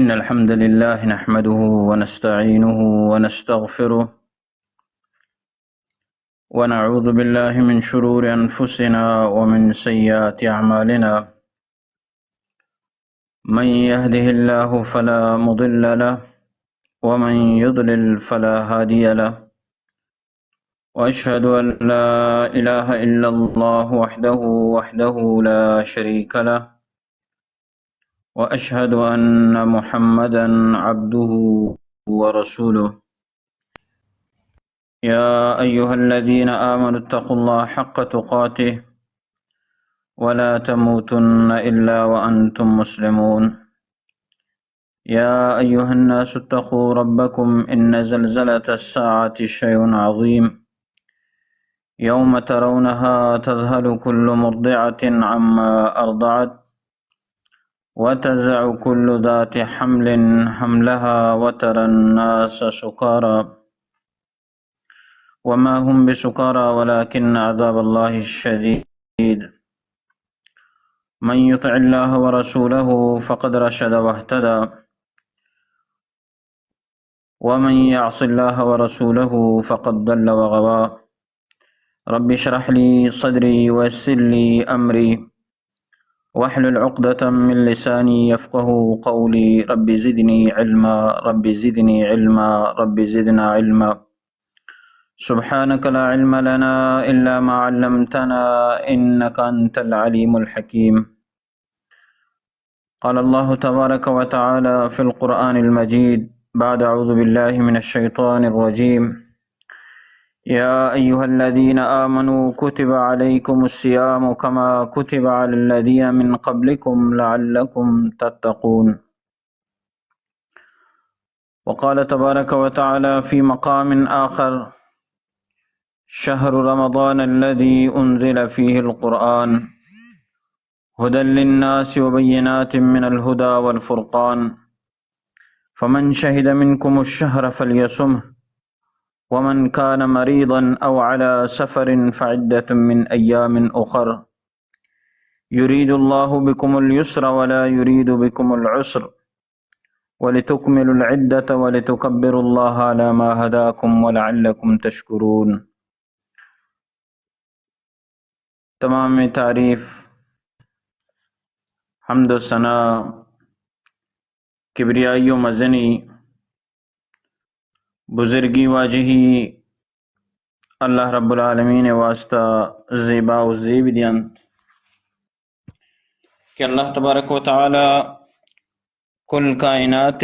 إن الحمد لله نحمده ونستعينه ونستغفره ونعوذ بالله من شرور أنفسنا ومن سيئات أعمالنا. من يهده الله فلا مضل له ومن يضلل فلا هادي له، وأشهد أن لا إله إلا الله وحده لا شريك له، وأشهد أن محمدا عبده ورسوله. يا أيها الذين آمنوا اتقوا الله حق تقاته ولا تموتن إلا وأنتم مسلمون. يا أيها الناس اتقوا ربكم إن زلزلة الساعة شيء عظيم، يوم ترونها تذهل كل مرضعة عما أرضعت وتزع كل ذات حمل حملها وترى الناس سكارى وما هم بسكارى ولكن عذاب الله الشديد. من يطع الله ورسوله فقد رشد واهتدى، ومن يعص الله ورسوله فقد ضل وغوى. رب اشرح لي صدري ويسر لي أمري واحلل عقدة من لساني يفقه قولي. رب زدني علما رب زدني علما رب زدنا علما. سبحانك لا علم لنا إلا ما علمتنا إنك أنت العليم الحكيم. قال الله تبارك وتعالى في القرآن المجيد بعد أعوذ بالله من الشيطان الرجيم: يا أيها الذين آمنوا كتب عليكم الصيام كما كتب على الذين من قبلكم لعلكم تتقون. وقال تبارك وتعالى في مقام آخر: شهر رمضان الذي أنزل فيه القرآن هدى للناس وبينات من الهدى والفرقان، فمن شهد منكم الشهر فليصمه، ومن كان مريضا أو على سفر فعدة من أيام أخر، يريد الله بكم اليسر ولا يريد بكم العسر، ولتكملوا العدة ولتكبروا الله على ما هداكم ولعلكم تشكرون. تمام تعریف، حمد و ثنا، کبریائی و مزنی، بزرگی واجہی اللہ رب العالمین واسطہ زیبا و زیب دیانت کہ اللہ تبارک و تعالی کل کائنات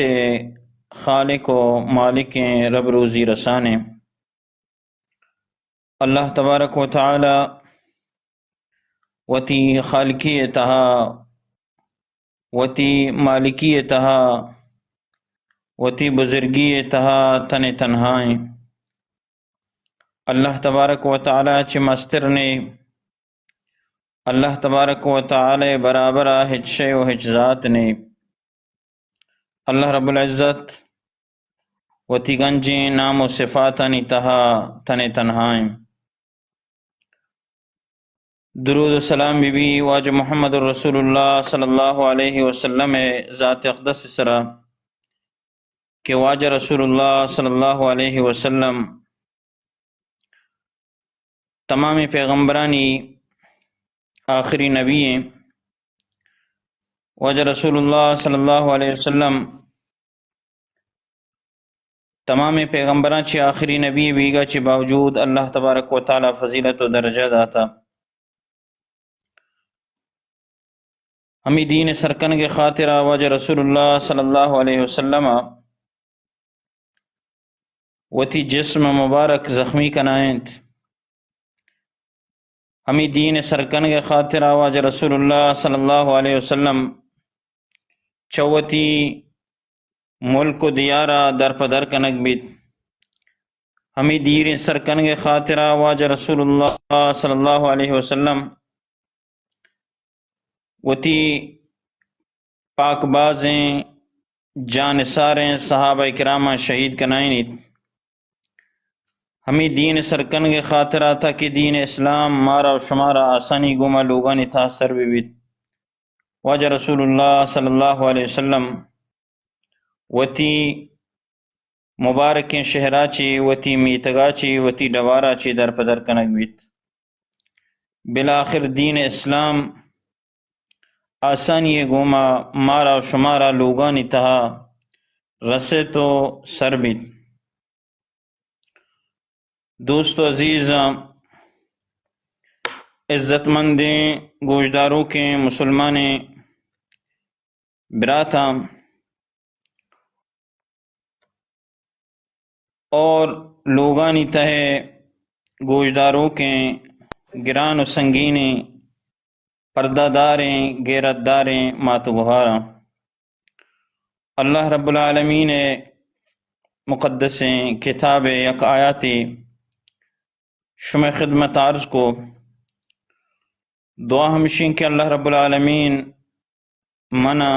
خالق و مالک رب روزی رسانے. اللہ تبارک و تعالی وتی خالقی تہا وتی مالکی تہا وتی بزرگی تہا تن تنہائیں. اللہ تبارک و تعالی چ مستر نے اللہ تبارک و تعالی برابر ہچ شے و ہچ ذات نے اللہ رب العزت وتی گنجیں نام و صفاتانی تہا تن تنہائیں. درود و سلام بی بی واجب محمد رسول اللہ صلی اللہ علیہ وسلم ذات اقدس سرا کہ واجہ رسول اللہ صلی اللہ علیہ وسلم تمام پیغمبرانی آخری نبی ہیں. واجہ رسول اللہ صلی اللہ علیہ وسلم تمام پیغمبران چی آخری نبی بیگا چی باوجود اللہ تبارک و تعالی فضیلت و درجہ داتا. ہمیں دین سرکن کے خاطر واجہ رسول اللہ صلی اللہ علیہ وسلم وتی جسم مبارک زخمی کنائنت. ہمیں دین سرکن کے خاطر واجہ رسول اللہ صلی اللہ علیہ وسلم چوتی ملک و دیارہ در پدر کنک بیت. ہمیں دین سرکن کے خاطر واجہ رسول اللہ صلی اللہ علیہ وسلم وتی پاک بازیں جانثاریں صحابہ کرامہ شہید کنائنیت. ہمیں دین سرکن کے خاطرہ تھا کہ دین اسلام مارا و شمارا آسانی گما لوگانی تاثر بھی. واجہ رسول اللہ صلی اللہ علیہ وسلم وتی مبارکیں شہرا چی وتی میتگا چی وتی ڈوارا چی در پدر کنگ بیت. بالآخر دین اسلام آسانی گوما مارا و شمارا لوگانی تہا رسے تو سر بیت. دوستو عزیز، عزت مندیں گوشداروں کے مسلمان براتا اور لوگانی تہے گوشداروں کے گران و سنگین پردہ داریں غیرت داریں مات گہارا. اللہ رب العالمین مقدس کتاب یک آیاتی شمع خدمت عرض کو دعا ہمشین کہ اللہ رب العالمین منا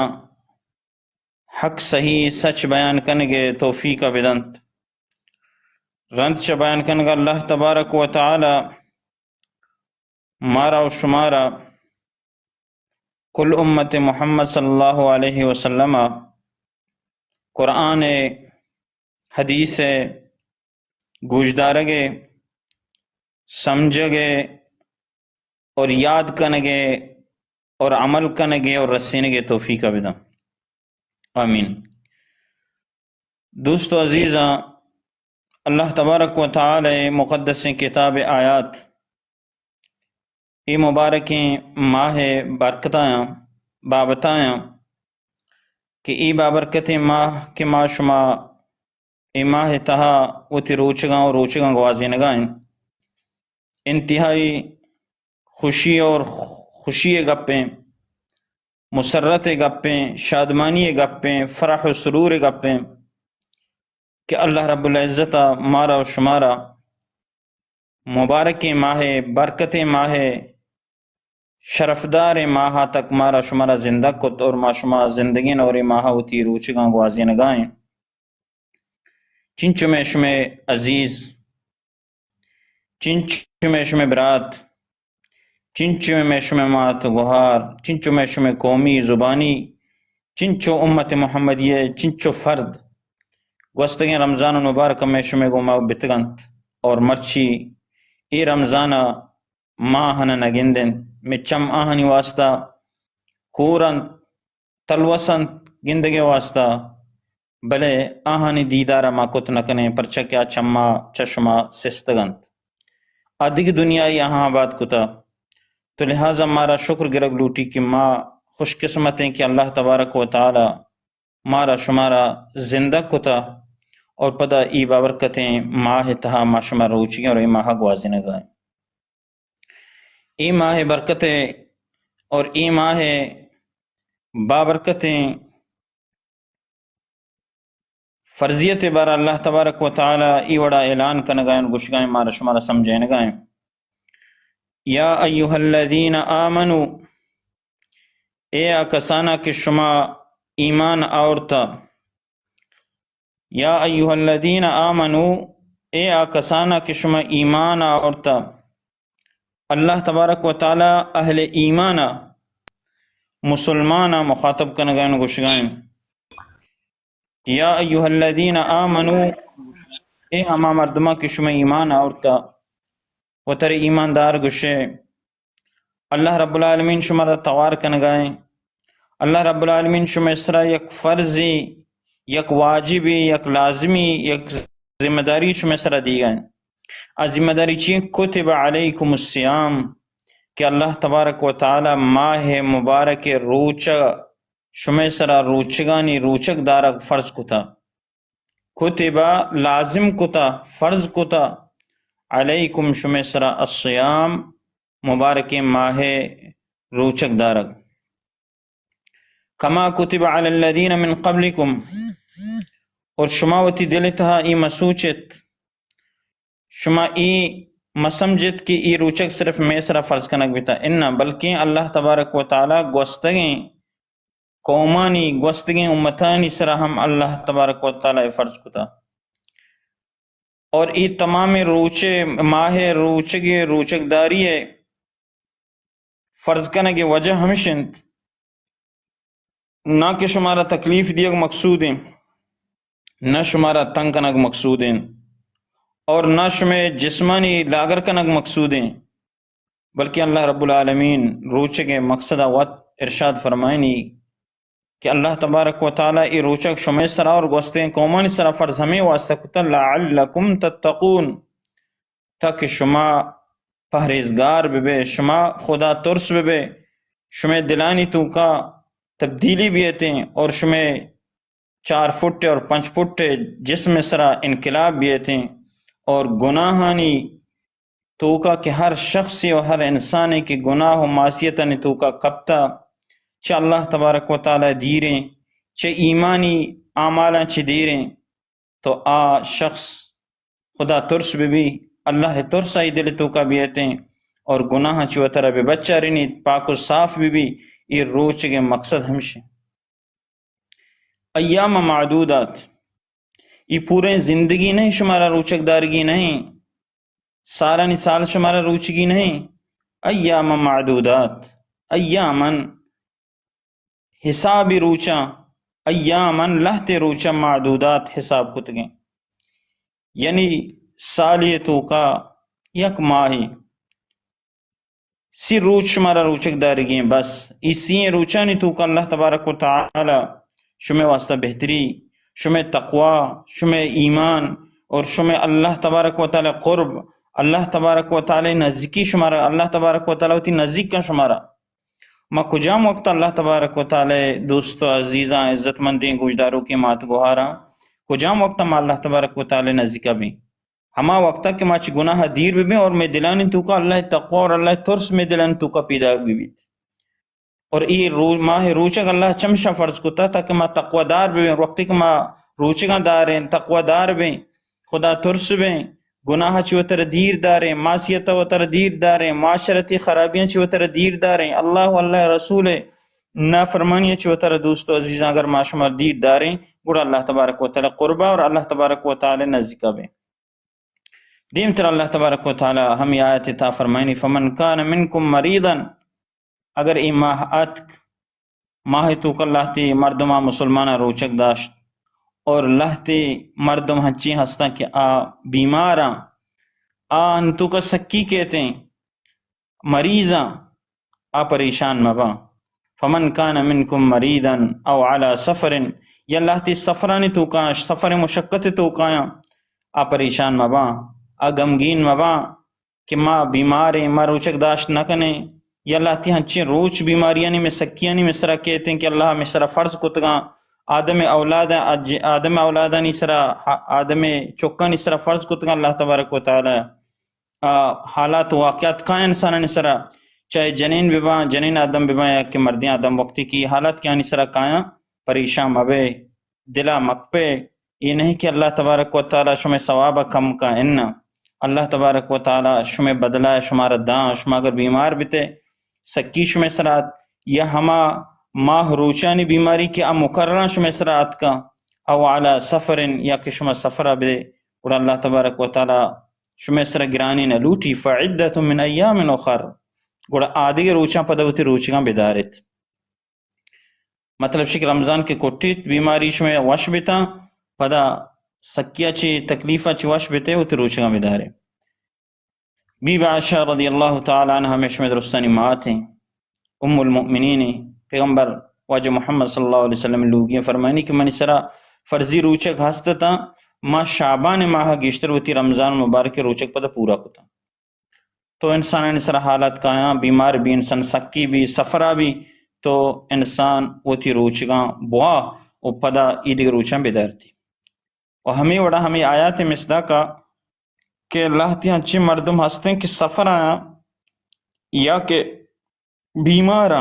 حق صحیح سچ بیان کنگے توفیق بدنت رنت چ بیان کنگا. اللہ تبارک و تعالی مارا و شمارا کل امت محمد صلی اللہ علیہ وسلم قرآن حدیث گوشدارگے سمجھگے اور یاد کنگے اور عمل کنگے اور رسینگے توفیق بدن. آمین. دوستو عزیزاں، اللہ تبارک و تعالی مقدس کتاب آیات ای مبارکیں ماہ برکتایاں بابتایاں کہ ای بابرکت ماہ کے ما شما ای ماہ تہا وتی روچگاں اور روچگاں گوازینگائیں انتہائی خوشی اور خوشی گپیں، مسرت گپیں، شادمانی گپیں، فرح و سرور گپیں کہ اللہ رب العزت مارا و شمارا مبارک ماہ برکت ماہ شرفدار ماہ تک مارا شمارا زندہ کت اور ما شما زندگی نوری ماہ ہوتی روچگاں گوازینگائیں. چنچو میں شمع عزیز، چنچو میں شمع برات، چنچو میں شمع مات گہار، چنچو میں شمع قومی زبانی، چنچو امت محمدیہ، چنچو فرد گوستگیں رمضان مبارک میں شمع گوما بتگنت اور مرچی ای رمضان ماہن نگندن مچم آہنی واسطہ کورن تلوسن گندگی واسطہ بلے آہنی دیدارہ ما کت نکنے پرچہ کیا چما چشمہ سستگنت ادھگ دنیا یہاں آباد کتا. تو لہٰذا مارا شکر گرگ لوٹی کہ ماں خوش قسمت ہیں کہ اللہ تبارک و تعالی مارا شمارا زندہ کتا اور پدا ای بابرکتیں ماہ تہا ما شمار روچی اور ای ماہ گوازنگائیں. ای ماہ برکتیں اور ای ماہ بابرکتیں فرضیت بارا اللہ تبارک و تعالی ای وڑا اعلان کنگائیں گشگائیں مارا شمارا سمجھینگائیں. یا ایوہ الذین آمنو، اے آکسانا کہ شما ایمان آورتا. یا ایوہ الذین آمنو، اے آکسانا کہ شما ایمان آورتا. اللہ تبارک و تعالی اہل ایمانا مسلمانا مخاطب کنگائیں گشگائیں. یا ایوہ الذین آمنو، اے ہما مردمہ کہ شما ایمان آورتا و تر ایماندار گشے. اللہ رب العالمین شما را توار کنگائیں. اللہ رب العالمین شما اسرا یک فرضی، یک واجبی، یک لازمی، یک ذمہ داری شما اسرا دی گئیں. از ذمہ داری چین کتب علیکم الصیام کہ اللہ تبارک و تعالی ماہ مبارک روچہ شما اسرا روچگانی روچک دارک فرض کتا. کتبہ لازم کتا، فرض کتا، علیکم شما اسرا الصیام مبارک ماہ روچک دارک. کما کتب علی الذین من قبلکم، اور شما وتی دلتہا ای مسوچت، شما ای مسمجت کہ ای روچک صرف میں سرا فرض کنک بیتا انہا، بلکہ اللہ تبارک و تعالی گوستگیں قومانی گوستگیں امتانی سرا ہم اللہ تبارک و تعالی فرض کتا. اور ای تمام روچے ماہ روچگے روچک داری فرض کنگے وجہ ہمشند نہ کہ شمارا تکلیف دیگ مقصود ہیں نہ شمارا تنگ کنگ مقصود ہیں اور نہ شمع جسمانی لاگر کنگ مقصود ہیں، بلکہ اللہ رب العالمین روچک مقصد وط ارشاد فرمائنی کہ اللہ تبارک و تعالیٰ ای روچک شمع سرا اور گوستیں قومانی سرا فرض ہمیں واسطہ کتا لعلکم تتقون، تاکہ شما پرہیزگار بے شما خدا ترس بے شمع دلانی تو کا تبدیلی بیتیں اور شمع 4 فٹ اور 5 فٹ جسم سرا انقلاب بیتیں اور گناہانی تو کا کہ ہر شخصی و ہر انسانی کی گناہ و معصیتانی تو کا کبتا چا اللہ تبارک و تعالی دیریں چا ایمانی اعمالاں چی دیریں، تو آ شخص خدا ترس بھی اللہ ترس آئی دل تو کا بیتیں اور گناہ چی و طرح بے بچہ رنی پاک و صاف بھی یہ روچ کے مقصد ہمشہ ایام معدودات، یہ پورے زندگی نہیں شمارا روچک دارگی نہیں، سالانی سال شمارا روچگی نہیں، ایام معدودات، ایامن حسابی روچا، ایامن لہتے روچا، معدودات حساب کتگیں، یعنی سالی تو کا یک ماہی سی روچ شمارا روچک دارگیں، بس اسی روچانی تو کا اللہ تبارک و تعالی شمع واسطہ بہتری، شمع تقوی، شمع ایمان اور شمع اللہ تبارک و تعالی قرب، اللہ تبارک و تعالی نزدیکی شمارا، اللہ تبارک و تعالی ہوتی نزدیک کا شمارا ما کجام وقت اللہ تبارک و تعالی دوستو عزیزاں عزت مندیں گوشداروں کی مات گوھاراں کجام وقت ما اللہ تبارک و تعالی نزدیکا بھی ہما وقتا کہ ماچ گناہ دیر بھی اور میں دلانی تو کا اللہ تقوی اور اللہ ترس میں دلانی تو کا پیدا بھی اور ای ماہ روچک اللہ چمشا فرض کتا تاکہ ما تقوی دار بھی وقتی کہ ما روچگاں داریں تقوی دار بھی خدا ترس بھی گناہ چی وطر دیر داریں معصیت وطر دیر داریں معاشرتی خرابیاں چی وطر دیر داریں اللہ واللہ رسول نافرمانیاں چی وطر دوستو عزیزاں اگر ما شما دیر داریں گوڑا اللہ تبارک و تعالی قربہ اور اللہ تبارک و تعالی نزدیکا بھی دیم تر اللہ تبارک و تعالی ہمی آیت تا فرمائنی فمن کان منکم مریضا، اگر ای ماہ اتک ماہ تو اللہ تی مردمہ مسلمانہ روچک داشت اور لہتے مردم ہنچی ہستا کہ آ بیماراں آ انتو کا سکی کہتے ہیں مریضاں آ پریشان مبا، فمن کان منکم مریضا او علی سفر، یا اللہ تی سفرانی تو کا سفر مشقت تو کایا آ پریشان مبا، آ غمگین مبا کہ ما بیماریں ما روچک داشت نہ کنے، یا اللہ تی ہنچی روچ بیماریانی میں سکیانی میں سرا کہتے ہیں کہ اللہ میں سرا فرض کتگاں آدم اولادانی سرا آدم چکانی سرا فرض کتگاں اللہ تبارک و تعالی حالات واقعات کائیں انسانانی سرا چاہے جنین ببا جنین آدم ببا یا کہ مردین آدم وقتی کی حالات کیانی سرا کائیں پریشان مبے دلا مکپے، یہ نہیں کہ اللہ تبارک و تعالی شمع ثوابہ کم کا انہ اللہ تبارک و تعالی شمع بدلہ شمارا داں شما اگر بیمار بیتے سکی شمع سرات یا ہما ماہ روچانی بیماری کے مقررہ شمع سرات کا او علی سفر یا کہ شمع سفرہ بے اور اللہ تبارک و تعالی شمع سر گرانی نہ لوٹی فعدت من ایام اخر گوڑا آدھی روچاں پدوتی روچگاں بیدارت، مطلب شک رمضان کے کوٹیت بیماری شمع وش بیتا پدا سکیہ چی تکلیفہ چی وش بیتے ہوتی روچگاں بیدارے۔ بی بی عائشہ رضی اللہ تعالی عنہ ہمیشہ میں درستانی مات ہیں ام المؤمنین پیغمبر واجہ محمد صلی اللہ علیہ وسلم لوگیاں فرمائنی کہ منی سرا فرضی روچک ہستتا ما شعبان ماہ گیشتر ہوتی رمضان مبارک روچک پتہ پورا کتا، تو انسان نے سرا حالت کایاں بیمار بھی انسان سکی بھی سفرہ بھی تو انسان ہوتی روچگاں بوا و پدا ایدگ روچاں بیدار تھی، اور ہمیں وڑا ہمیں آیات مصدا کا کہ اللہ تی اچھے مردم ہستے ہیں کہ سفر آیا یا کہ بیمار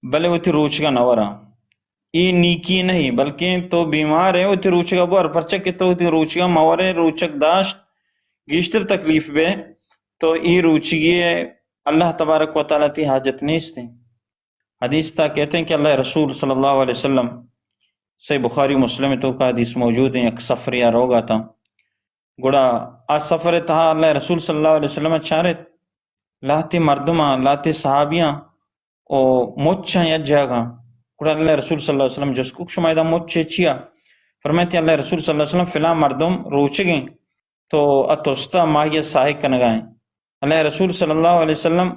بلے وہ تی روچگا نورا ای نیکی نہیں بلکہ تو بیمار ہے وہ تی روچگا بور پرچہ کہ تو تی روچگا مورے روچک داشت گیشتر تکلیف بے تو ای روچگی اللہ تبارک و تعالی تی حاجت نیستے۔ حدیث تا کہتے ہیں کہ اللہ رسول صلی اللہ علیہ وسلم صحیح بخاری مسلم تو کا حدیث موجود ہیں، ایک سفر یا روگا تھا گڑا آج سفر تھا اللہ رسول صلی اللہ علیہ وسلم چارت لاتے مردماں لاتے صحابیاں او مچھاں یا جاگاں گڑا اللہ رسول صلی اللہ علیہ وسلم جس کو شمایدہ موت چیا فرماتے اللہ رسول صلی اللہ علیہ وسلم فلاں مردم روچگیں تو اتوستا ماہی ساہک کنگائیں اللہ رسول صلی اللہ علیہ وسلم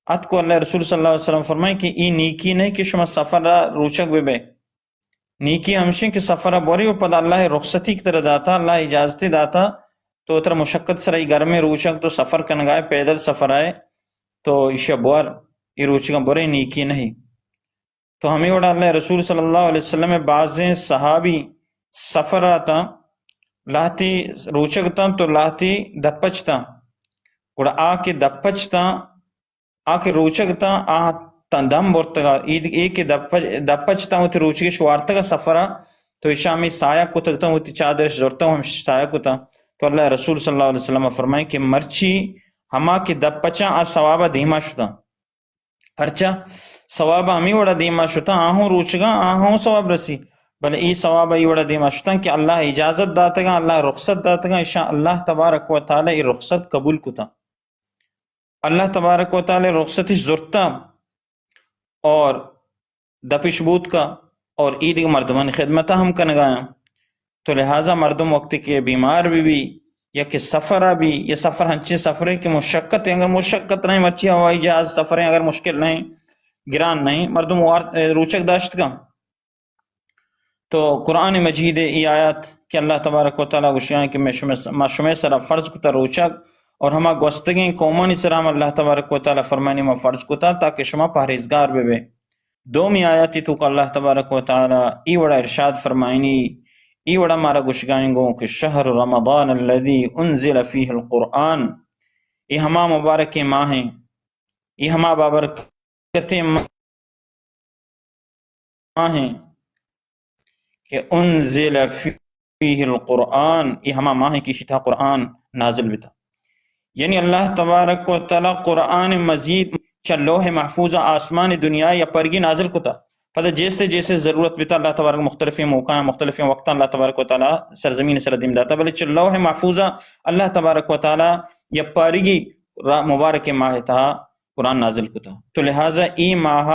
ات کو اللہ رسول صلی اللہ علیہ وسلم فرمائیں کہ ای نیکی نہیں کہ شما سفرہ روچک بے نیکی ہمشیں کہ سفرہ بوری و پدا اللہ رخصتی کی طرح داتا اللہ اجازتی داتا تو اتر مشقت سرائی گھر میں روچک تو سفر کنگائے پیدل سفر آئے تو ایشا بور ای روچکا بورے نیکی نہیں تو ہمیں وڑا اللہ رسول صلی اللہ علیہ وسلم بعضیں صحابی سفر آتا لاتی روچکتا تو لاتی دپچتا گڑا آ کے دپچتا آ کے روچکتا آ دم بورتگا ایک دپچتا ہوتی روچکی شوارتگا سفرہ تو اشامی سایہ کو تکتا ہوتی چادرش زورتا ہم سایہ کو تا تو اللہ رسول صلی اللہ علیہ وسلم فرمائے کہ مرچی ہما کی دپچا آ ثوابہ دیما شتا پرچا ثوابہ ہمیں وڑا دیما شتا آہوں روچگا آہوں ثواب رسی بلے ای ثوابہ ای وڑا دیما شتا کہ اللہ اجازت داتگا اللہ رخصت داتگا اشاء اللہ تبارک و تعالی ای رخصت قبول کتا اللہ تبارک و تعالی رخصتی زورتا اور دپش بود کا اور عید مردمان خدمتہ ہم کنگایا تو لہٰذا مردم وقت کے بیمار بھی یا کہ سفرہ بھی یہ سفر ہنچے سفرے کی مشقت اگر مشقت نہیں مرچی ہوائی جہاز سفریں اگر مشکل نہیں گران نہیں مردم روچک داشت کا تو قرآن مجید ای آیات کہ اللہ تبارک و تعالیٰ گوشیاں کہ ما شمی سرا فرض کتا روچک اور ہما گوستگیں قومانی سرام اللہ تبارک و تعالیٰ فرمانی ما فرض کتا تاکہ شما پرہیزگار بے دومی آیاتی تو کہ اللہ تبارک و تعالیٰ ای وڑا ارشاد فرمائنی ای وڑا مارا گوشگائیں گو کہ شہر رمضان الذی انزل فیہ القرآن ای ہما مبارک ماہ ہیں ای ہما بابرکت ماہ ہیں کہ انزل فیہ القرآن ای ہما ماہ کی شتہ قرآن نازل بتا یعنی اللہ تبارک و تعالی قرآن مزید لوح محفوظ آسمان دنیا یا پرگی نازل کتا پتہ جیسے جیسے ضرورت بتا اللہ تبارک مختلف موقع مختلف وقت اللہ تبارک و تعالی سرزمین سردیم داتا بلے لوح محفوظہ اللہ تبارک و تعالی یا پرگی مبارک ماہ تھا قرآن نازل کتا تو لہٰذا ای ماہ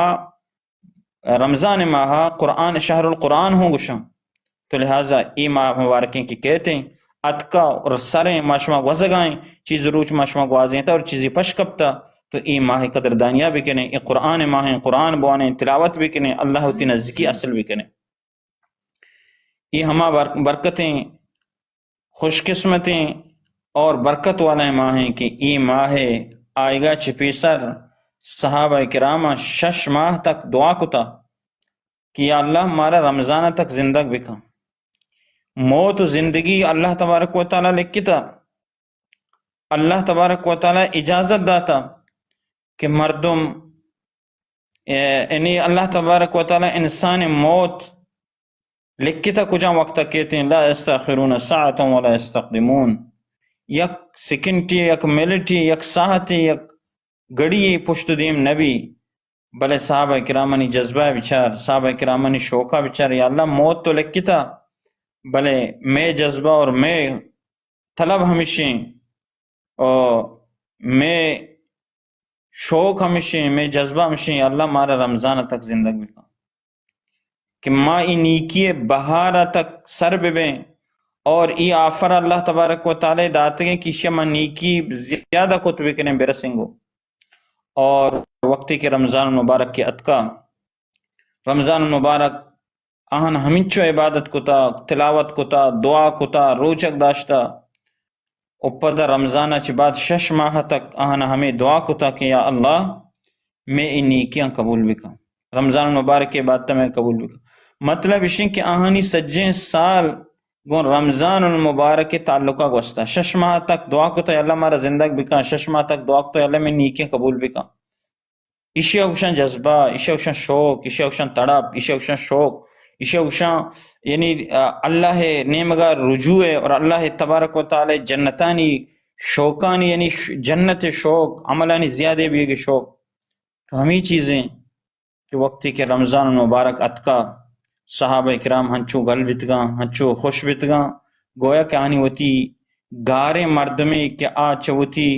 رمضان ماہ قرآن شہر القرآن ہوں گشاں تو لہٰذا ای ماہ مبارکیں کی کہتے ہیں اتکا اور سریں ماشما وزگائیں چیز روچ ماشما گوازیں تا اور چیزی پشکپتا تو ای ماہ قدر دانیہ بھی کنے ای قرآن ماہ قرآن بوانے تلاوت بھی کنے اللہ ہوتی نزدیکی اصل بھی کنے ای ہما برکتیں خوش قسمتیں اور برکت والے ماہ ہیں کہ ای ماہ آئے گا چپیسر صحابہ کرامہ 6 ماہ تک دعا کتا کہ یا اللہ مارا رمضان تک زندگ بکا موت و زندگی اللہ تبارک و تعالی لکھتا اللہ تبارک و تعالی اجازت داتا کہ مردم یعنی اللہ تبارک و تعالی انسان موت لکھتا کجا وقت کہتے ہیں لا استاخرون ساعتا ولا استقدمون یک سکنٹی یک ملٹی یک ساعتی یک گڑی پشت دیم نبی بلے صحابہ کرامانی جذبہ بچار صحابہ کرامانی شوقہ بچار یا اللہ موت تو لکھتا بلے میں جذبہ اور میں طلب ہمیشہ اور میں شوق ہمیشہ میں جذبہ ہمیشہ یا اللہ مارا رمضان تک زندگی کا کہ ماں ای نیکی بہارا تک سر ببیں اور ای آفر اللہ تبارک و تعالی داتگیں کہ شما نیکی زیادہ کتبی کریں برسنگو اور وقتی کے رمضان مبارک کے اتکا رمضان مبارک آہن ہمینچو عبادت کتا تلاوت کتا دعا کتا روچک داشتا اوپر رمضانہ چی بعد 6 ماہ تک آہن ہمیں دعا کتا کہ یا اللہ میں ان نیکیاں قبول بکا رمضان مبارک کے بعد میں قبول بکا مطلب اس کہ آہنی سجیں سال گون رمضان المبارک تعلقہ گوستا 6 ماہ تک دعا کتا یا اللہ مارا زندگ بکا 6 ماہ تک دعا کتا یا اللہ میں نیکیاں قبول بکا اشیاء اوشان جذبہ اشیاء اوشان شوق اشیاء اوشان تڑپ اشیاء اوشان شوق اشیاء اوشان یعنی اللہ نیمگا رجوع اور اللہ تبارک و تعالی جنتانی شوقانی یعنی جنت شوق عملانی زیادہ بھی ہے شوق تو ہمیں چیزیں کہ وقتی کے رمضان مبارک اتکا صحابہ کرام ہنچو گل بتگاں ہنچو خوش بتگاں گویا کہ آنی ہوتی گارے مردمے کہ آچ ہوتی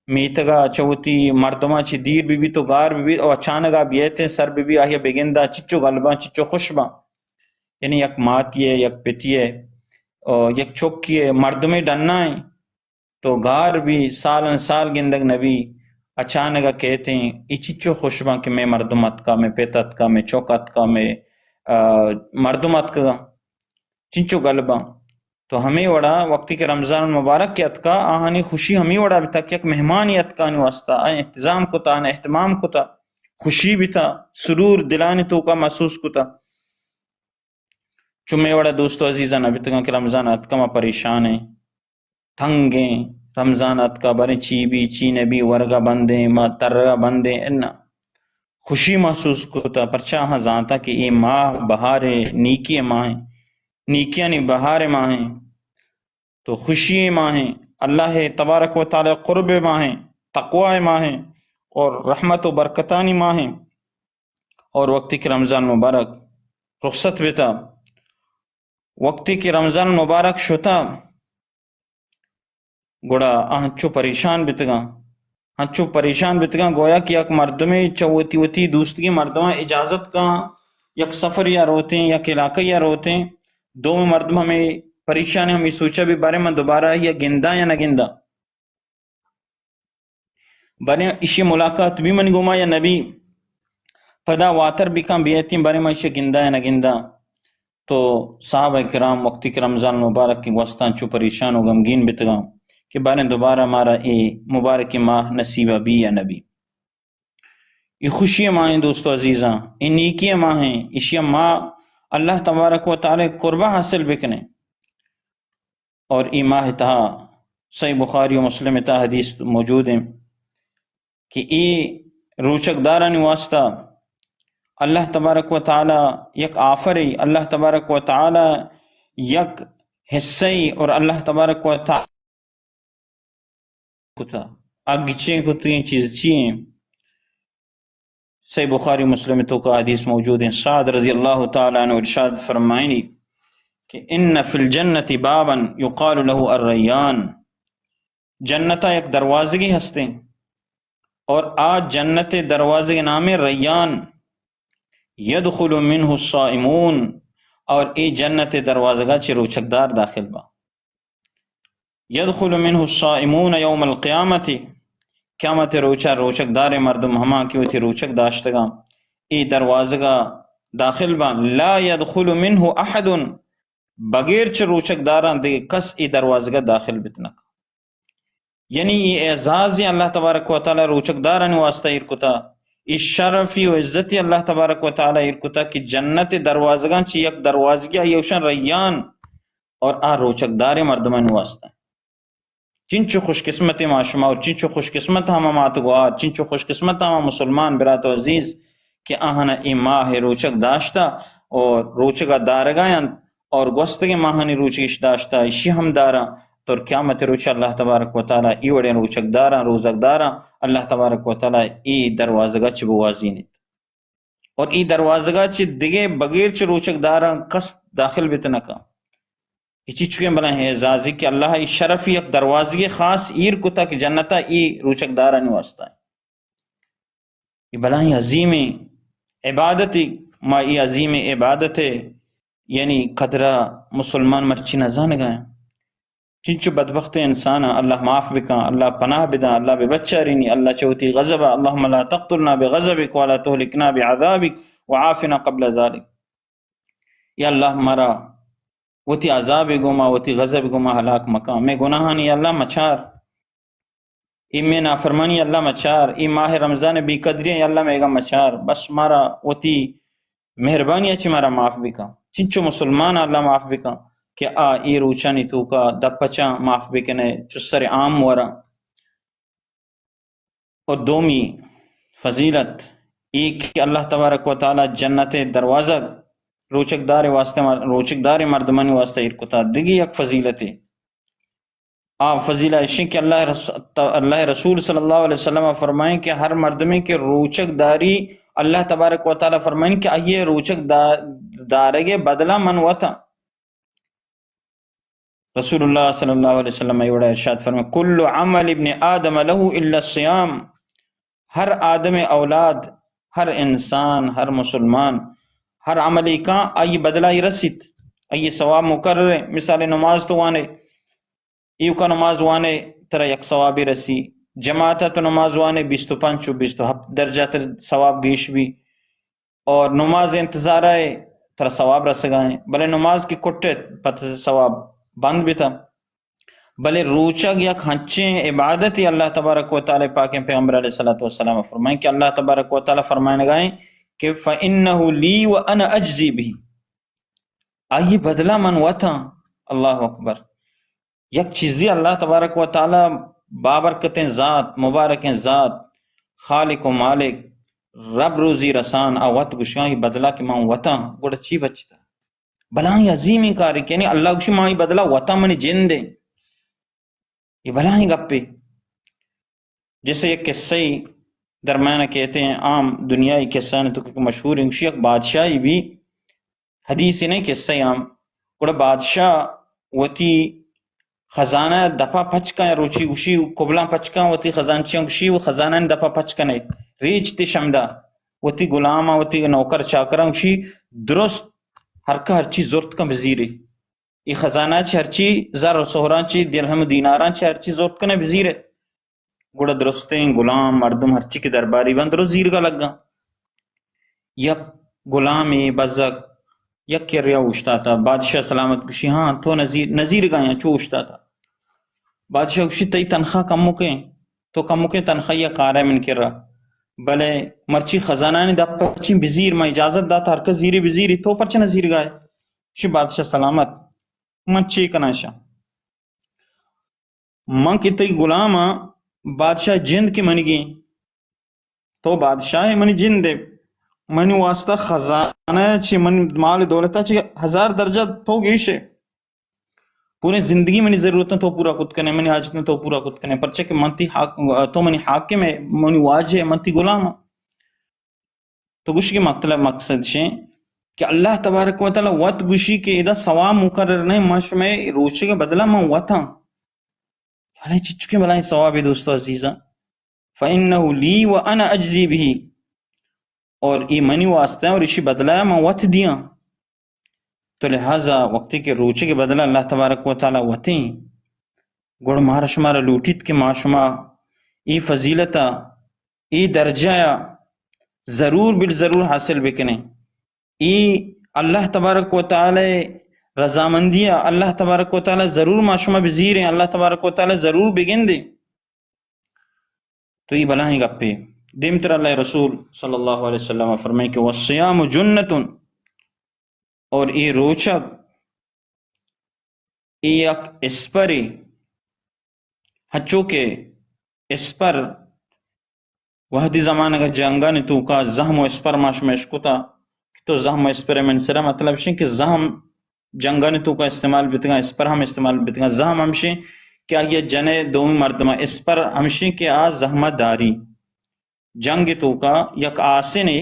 میتگا چوتی مردما چی دیر بھی تو گار بھی اور اچانک بیتے سر بھی آہیا بگندہ چچو غلباں چچو خوشباں، یعنی یک ماتیے یک پتیے اور یک چوکیے مردمے ڈنائیں تو گار بھی سالن سال گندگ نبی اچانک کہتے ہیں ای چچو خوشباں کہ میں مردمت کا، میں پیتت کا، میں چوکت کا، میں مردمت کا چنچو غلباں. تو ہمیں وڑا وقتی کہ رمضان المبارک کے اتکا آہانی خوشی ہمیں وڑا بھی تک یک مہمانی اتکا نی واسطہ انتظام کتا اہتمام کتا خوشی بھی تھا سرور دلانی تو کا محسوس کتا. چمے وڑا دوستو عزیزان ابھی تک کہ رمضان اتکا ما پریشان ہیں تھنگیں رمضان اتکا برے چی بھی چی نبی ورگا بندیں ما ترگا بندیں انہ خوشی محسوس کتا پرچا ہاں زانتا کہ یہ ماہ بہار نیکی ماہ ہیں، نیکیاں نی بہار ماہ ہیں، تو خوشی ماہ ہیں، اللہ تبارک و تعالی قرب ماہ ہیں، تقوی ماہ ہیں اور رحمت و برکتانی ماہ ہیں. اور وقتی کہ رمضان مبارک رخصت بیتا وقتی کہ رمضان مبارک شتا گوڑا ہنچو پریشان بیتگاں گویا کہ یک مردمے چوتی وتی دوستگی مردمہ اجازت کا یک سفر یا روتے ہیں یک علاقہ یا روتے ہیں دو مردم ہمیں پریشان ہے. ہمیں سوچا بھی بارے میں دوبارہ یا گندہ یا نہ گندہ بارے اشی ملاقات بھی من گما یا نبی پدا واتر بھی کام بیتی بارے میں اشی گندہ یا نہ گندہ. تو صحابہ کرام وقتی کہ رمضان مبارک کی وسطان چو پریشان و غمگین بیتگاں کہ بارے دوبارہ ہمارا اے مبارک ماہ نصیبہ بھی یا نبی. یہ خوشی ماہ ہیں دوستو عزیزاں، یہ نیکی ماہ ہیں، اشیا ماہ اللہ تبارک و تعالی قربہ حاصل بکنے. اور ای ماہ تہا صحیح بخاری و مسلم تہا حدیث موجود ہیں کہ ای روچک دارانی واسطہ اللہ تبارک و تعالی یک آفری، اللہ تبارک و تعالی یک حصی اور اللہ تبارک و تعالی کتا اگچیں کتیں چیز چیئیں. صحیح بخاری مسلم تو کا حدیث موجود ہیں. سعد رضی اللہ تعالی عنہ ارشاد فرمائنی کہ ان فی الجنت بابا یقال له الریان، جنتا ایک دروازگی ہستے اور آج جنت دروازے کے نام ریان، یدخل منہ الصائمون، اور ای جنت دروازگا چی روچکدار داخل با. یدخل منہ الصائمون یوم القیامت، قیامت روچا روچکدار مردم ہما کی ہوتی روچک داشتگا ای دروازگا داخل با. لا یدخل منہ احد، بغیر چ روچکداران دے کس ای دروازگا داخل بتنک. یعنی یہ اعزاز اللہ تبارک و تعالی روچکداران واسطہ ارکتا، اس شرفی و عزتی اللہ تبارک و تعالی ارکتا کہ جنت دروازگاں چی یک دروازگی یوشن ریان اور آ روچکدار مردمان واسطہ. چنچو خوش قسمت معاشمہ اور چنچو خوش قسمت ہما ماتگوار، چنچو خوش قسمت ہما مسلمان برات و عزیز کہ آہنا ای ماہ روچک داشتا اور روچگا دارگایاں اور گوستگ ماہانی روچگش داشتا اسی ہم دارا. تو قیامت روچ اللہ تبارک و تعالی ای وڑے روچک دارا روزک دارا اللہ تبارک و تعالی ای دروازگا چی بوازینت اور ای دروازگا چی دگے بغیر چی روچک دارا کس داخل بیتنکا. اسی چکے بلا ہے اعزازی کہ اللہ ای شرفی ایک دروازگی خاص ایر کتا کہ جنتا ای روچک دارا نہیں واسطہ ہے. یہ بلا ہی عظیم عبادتی ما ای عظیم عبادت ہے، یعنی قدرہ مسلمان مرچی نظان گئے چنچو بدبخت انسان اللہ معاف بکا، اللہ پناہ بدا، اللہ بے بچہ رینی، اللہ چوتی غضب، اللہم لا تقتلنا بغضبک ولا تہلکنا بعذابک وعافنا قبل ذلك. یا اللہ ہمارا وتی عذاب گما وتی غضب گما ہلاک مکان میں گناہانی اللہ مچار، ای میں نافرمانی اللہ مچار، ای ماہ رمضان بی قدری اللہ میں گا مچار، بس مارا وتی مہربانی اچھی مارا معاف بکا. چنچو مسلمان اللہ معاف بکا کہ ای روچانی تو کا دپچا معاف بکنے چسر عام ورا. اور دومی فضیلت ایک کہ اللہ تبارک و تعالی جنت دروازہ روچک دار واسطے روچک دار مردمانی واسطے ارکتا. دگی یک فضیلت فضیلہ اشی کہ اللہ رسول صلی اللہ علیہ وسلم فرمائیں کہ ہر مردمی کے روچک داری اللہ تبارک و تعالی فرمائیں کہ یہ روچک دارگے بدلہ من وطا رسول اللہ صلی اللہ علیہ وسلم ایوڑا ارشاد فرمائے کل عمل ابن آدم له الا الصیام، ہر آدم اولاد، ہر انسان، ہر مسلمان، ہر عملی کا آئی بدلہ ہی رسید، آئی ثواب مقرر ہے. مثال نماز تو وانے ایو کا نماز وانے ترا یک ثوابی رسی، جماعت تو نماز وانے 25 27 درجہ تر ثواب گیش بھی، اور نماز انتظار ہے ترا ثواب رسگائیں. بلے نماز کی کٹے پتہ ثواب بند بھی تھا. بلے روچگ یک ہنچیں عبادت ہی اللہ تبارک و تعالی پاک پیغمبر علیہ الصلوۃ والسلام فرمائیں کہ اللہ تبارک و تعالی فرمائے گائیں کہ فَإِنَّهُ لِي وَأَنَا أَجْزِي بِهِ، آئی بدلہ من وطا. اللہ اکبر. یک چیزی اللہ تبارک و تعالی بابرکتیں ذات، مبارکیں ذات، خالق و مالک، رب روزی رسان آوت گشاں ہی بدلہ کہ ماں وطا گوڑا چی بچتا بلاہی عظیمی کاری کہ یعنی اللہ گشی ماں ہی بدلہ وطا منی جن دے. یہ بلاہی گپے جیسے ایک قصہ درمیانہ کہتے ہیں عام دنیای قصہ نے تو کہ مشہور ہے. ایک بادشاہی بھی حدیث نہیں قصہ عام گوڑا بادشاہ وتی خزانہ دپا پچکا یا روچی گوشی قبلان پچکا وتی خزانچیاں گوشی و خزانہ دپا پچکنے ریچ تی شمدہ وتی غلامہ وتی نوکر چاکران گوشی درست ہرکا ہرچی زورت کا بزیرے. یہ خزانہ چی ہرچی زر و سہران چی درہم دیناران چی ہرچی زورت کا بزیرے. گوڑا درستیں غلام مردم ہرچی کے درباری بند رو زیر کا لگا. یک غلامی بزک یک کے ریا اوشتا تھا. بادشاہ سلامت گوشی ہاں تو نظیر گایا چو اوشتا تھا. بادشاہ گوشی تی تنخواہ کم مکیں تو کم مکیں تنخواہ یا کارے من کر رہا بلے مرچی خزانہ نے دا پرچی بزیر میں اجازت داتا ہرکس زیری بزیری تو پرچی نظیر گائے. شی بادشاہ سلامت من چی کناشا من کی تی غلام بادشاہ جند کی منی گی تو بادشاہ منی جند دے منی واسطہ خزانہ چی من مال دولتا چی 1000 درجہ تو گیشے پورے زندگی منی ضرورتیں تو پورا خود کنے منی حاجتیں تو پورا خود کنے پرچہ کہ منتی تو منی حاکم ہے منی واجہ ہے منتی غلام. تو گوشی کے مطلب مقصد شیں کہ اللہ تبارک و تعالی وط گوشی کے ادا ثواب مقرر نہیں مش میں روچے کے بدلہ میں وطا حالے چچکے بلائیں ثواب دوستو عزیزہ. فَإِنَّهُ لِي وَأَنَا أَجْزِي بِهِ، اور یہ منی واسطہ ہے اور اسی بدلہ ہے میں وط دیا. تو لہٰذا وقتی کے روچے کے بدلہ اللہ تبارک و تعالی وطیں گوڑ مارا شمارا لوٹیت کے معاشمہ ای فضیلتا ای درجہ ضرور بالضرور حاصل بکنے. ای اللہ تبارک و تعالی رضامندیہ اللہ تبارک و تعالی ضرور معاشمہ بزیر ہیں، اللہ تبارک و تعالی ضرور بگن دے. تو یہ بلائیں گپے دیمتر اللہ رسول صلی اللہ علیہ وسلم فرمائے کہ والصیام جنتن، اور یہ روچک یک اسپری ہچو کے اسپر وحدی زمانہ کا جنگا نے تو کا زہم و اسپر ماش مشکتا تو زہم و اسپر من سرا مطلب شیں کہ زہم جنگا نے تو کا استعمال بیتگا اسپر ہم استعمال بیتگا. زہم ہمشیں کیا یہ جنے دومی مردمہ اسپر ہمشیں کہ آ زہمہ داری جنگ تو کا یک آسے نے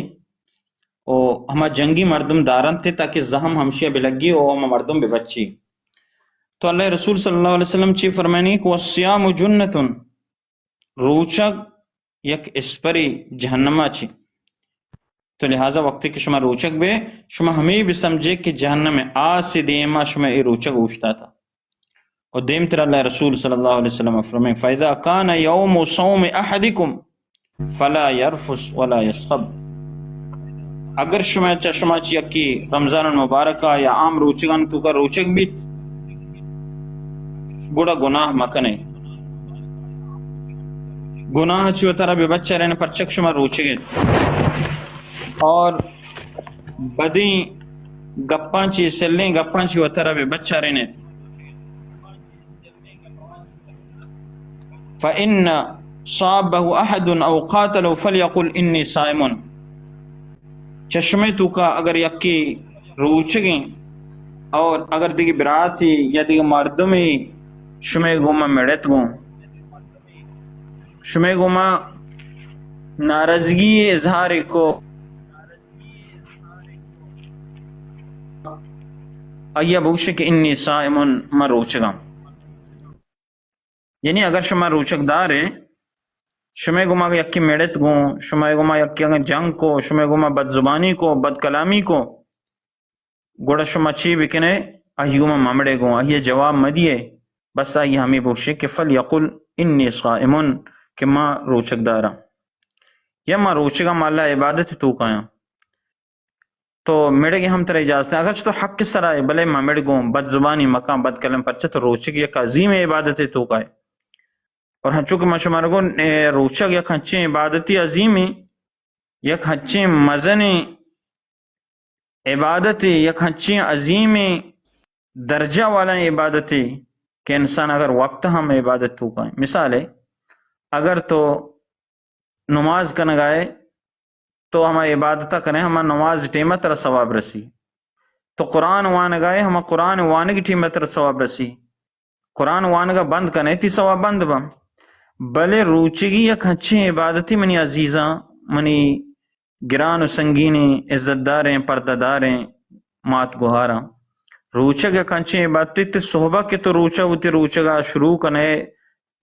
او ہما جنگی مردم دارن تھے تاکہ زہم ہمشیہ بلگی او ہما مردم بے بچی. تو اللہ رسول صلی اللہ علیہ وسلم چی فرمائنی کہ والصیام جنتن، روچک یک اسپری جہنمہ چی. تو لہٰذا وقتی کہ شما روچک بے شما ہمیں بھی سمجھے کہ جہنم میں آس دیما شما ای روچک اوشتا تھا. اور دیم تر اللہ رسول صلی اللہ علیہ وسلم فرمائیں فَإِذَا كَانَ يَوْمُ صَوْمِ أَحَدِكُمْ فَلَا يَرْفُسْ وَلَا يَسْخَبْ، اگر شما چی یکی رمضان المبارکہ یا عام روچگان تو کا روچک بیت گوڑا گناہ مکنے گناہ چیو ترہ بے بچہ رہنے پرچک شما روچگت اور بدیں گپان چی سلیں گپان چی و ترہ بے بچہ رہنے. فَإِنَّ صَابَهُ أَحَدٌ أَوْ قَاتَلُ فَلْيَقُلْ إِنِّي صَائِمٌ، چشمے تو کا اگر یکی روچگیں اور اگر دیگی براتی یا دیگی مردمی شمے گوما میڑت گوں شمے گوما نارضگی اظہار کو آیا بوشے کہ انی صائمن ما روچگا. یعنی اگر شما روچک دارے شما گما یکی میڑت گوں، شما گما یکی جنگ کو، شما گما بد زبانی کو، بد کلامی کو، گوڑا شما چی بکنے آئیوما ممڑے گوں، آئیے جواب مدیے، بس آئیے ہمیں بوشے کہ فل یقل انی صائمن کہ ما روچک دارا. یا ما روچگا ما اللہ عبادت تو کایا تو میڑے گے ہم تر اجازت ہیں. اگر تو حق کے سرائے بلے ما میڑ گوں بد زبانی مکان بد کلم پرچہ تو روچگ یک عظیم عبادت تو کائے. اور ہنچو کہ ما شما رگو روچگ یک ہنچیں عبادتی عظیمی، یک ہنچیں مزنی عبادتی، یک ہنچیں عظیم درجہ والا عبادتی کہ انسان اگر وقت ہم عبادت تو کائیں. مثال ہے اگر تو نماز کا نگائے تو ہم عبادتہ کریں، ہم نماز ٹیمہ تر ثواب رسی. تو قرآن وان گائے ہم قرآن وان کی ٹیمہ تر ثواب رسی. قرآن وان کا بند کریں تی ثواب بند با. بلے روچگی یک ہنچیں عبادتی منی عزیزاں، منی گران و سنگینی عزت داریں پردہ داریں مات گوھاراں، روچگ یک ہنچیں عبادتی تی صحبہ کے تو روچہ ہوتی روچگا شروع کنے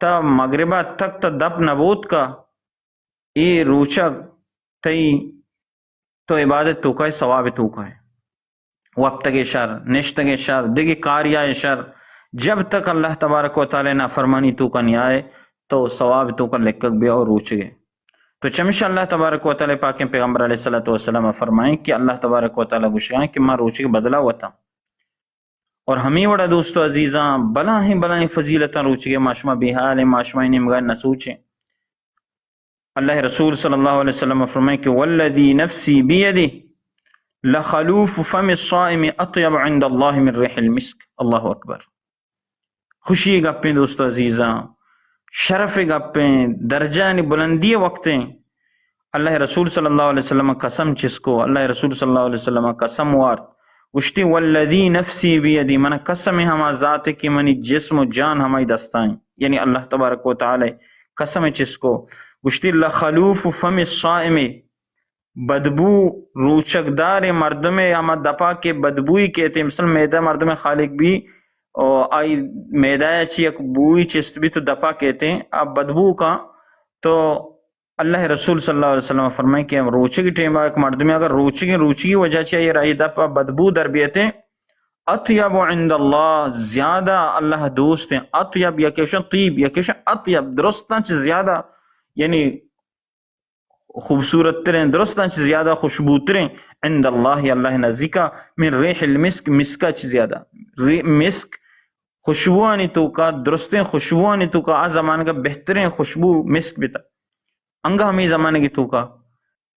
تا مغربہ تک تا دپ نبوت کا ای روچگ تی تو عبادت تو کائے ثواب تو کائے. وقت شر نشتگ شر دیگی کاریائے شر جب تک اللہ تبارک و تعالی نہ فرمانی تو کا نہیں آئے تو ثواب تو کا لکھ بھی اور روچگے. تو چمشہ اللہ تبارک و تعالی پاک پیغمبر علیہ السلام فرمائیں کہ اللہ تبارک و تعالی گوشگائیں کہ ماں روچگے بدلا ہوا تھا. اور ہمیں وڑا دوستو عزیزاں بلا ہی فضیلتاں روچگے معاشمہ بحال معاشمہ انہیں مگا نہ سوچیں. اللہ رسول صلی اللہ علیہ وسلم فرمائیں کہ والذی نفسی بیدی لخلوف فم الصائم اطیب عند اللہ من ریح المسک. اللہ اکبر. خوشی گپیں دوستو عزیزاں، شرف گپیں، درجہ بلندی وقتیں. اللہ رسول صلی اللہ علیہ وسلم قسم چس کو، اللہ رسول صلی اللہ علیہ وسلم قسم وارت گشتی والذی نفسی بیدی، من قسم ہما ذات کی منی جسم و جان ہمائی دستائیں، یعنی اللہ تبارک و تعالی قسم چس کو گشتی لخلوف فم الصائم، بدبو روچک دار مردم اما دپا کے بدبوئی کہتے ہیں. مثلا میدہ مردم خالق بھی آئی میدہ چی ایک بوئی چست بھی تو دپا کہتے ہیں. اب بدبو کا تو اللہ رسول صلی اللہ علیہ وسلم فرمائیں کہ روچے کی ٹیم ایک مردم اگر روچی وجہ چاہیے رائی دپا بدبو در بیتے اطیب عند اللہ، زیادہ اللہ دوست ہیں. اطیب یا کیشن طیب یا کیشن اطیب درستاں چی زیادہ، یعنی خوبصورت ترین درستاں چی زیادہ خوشبو ترین عند اللہ اللہ نزدیکا من ریح المسک، مسکا چی زیادہ مسک خوشبوانی تو کا درستیں خوشبوانی تو کا آ زمانے کا بہترین خوشبو مسک بھی تھا انگا ہمیں زمانے کی تو کا.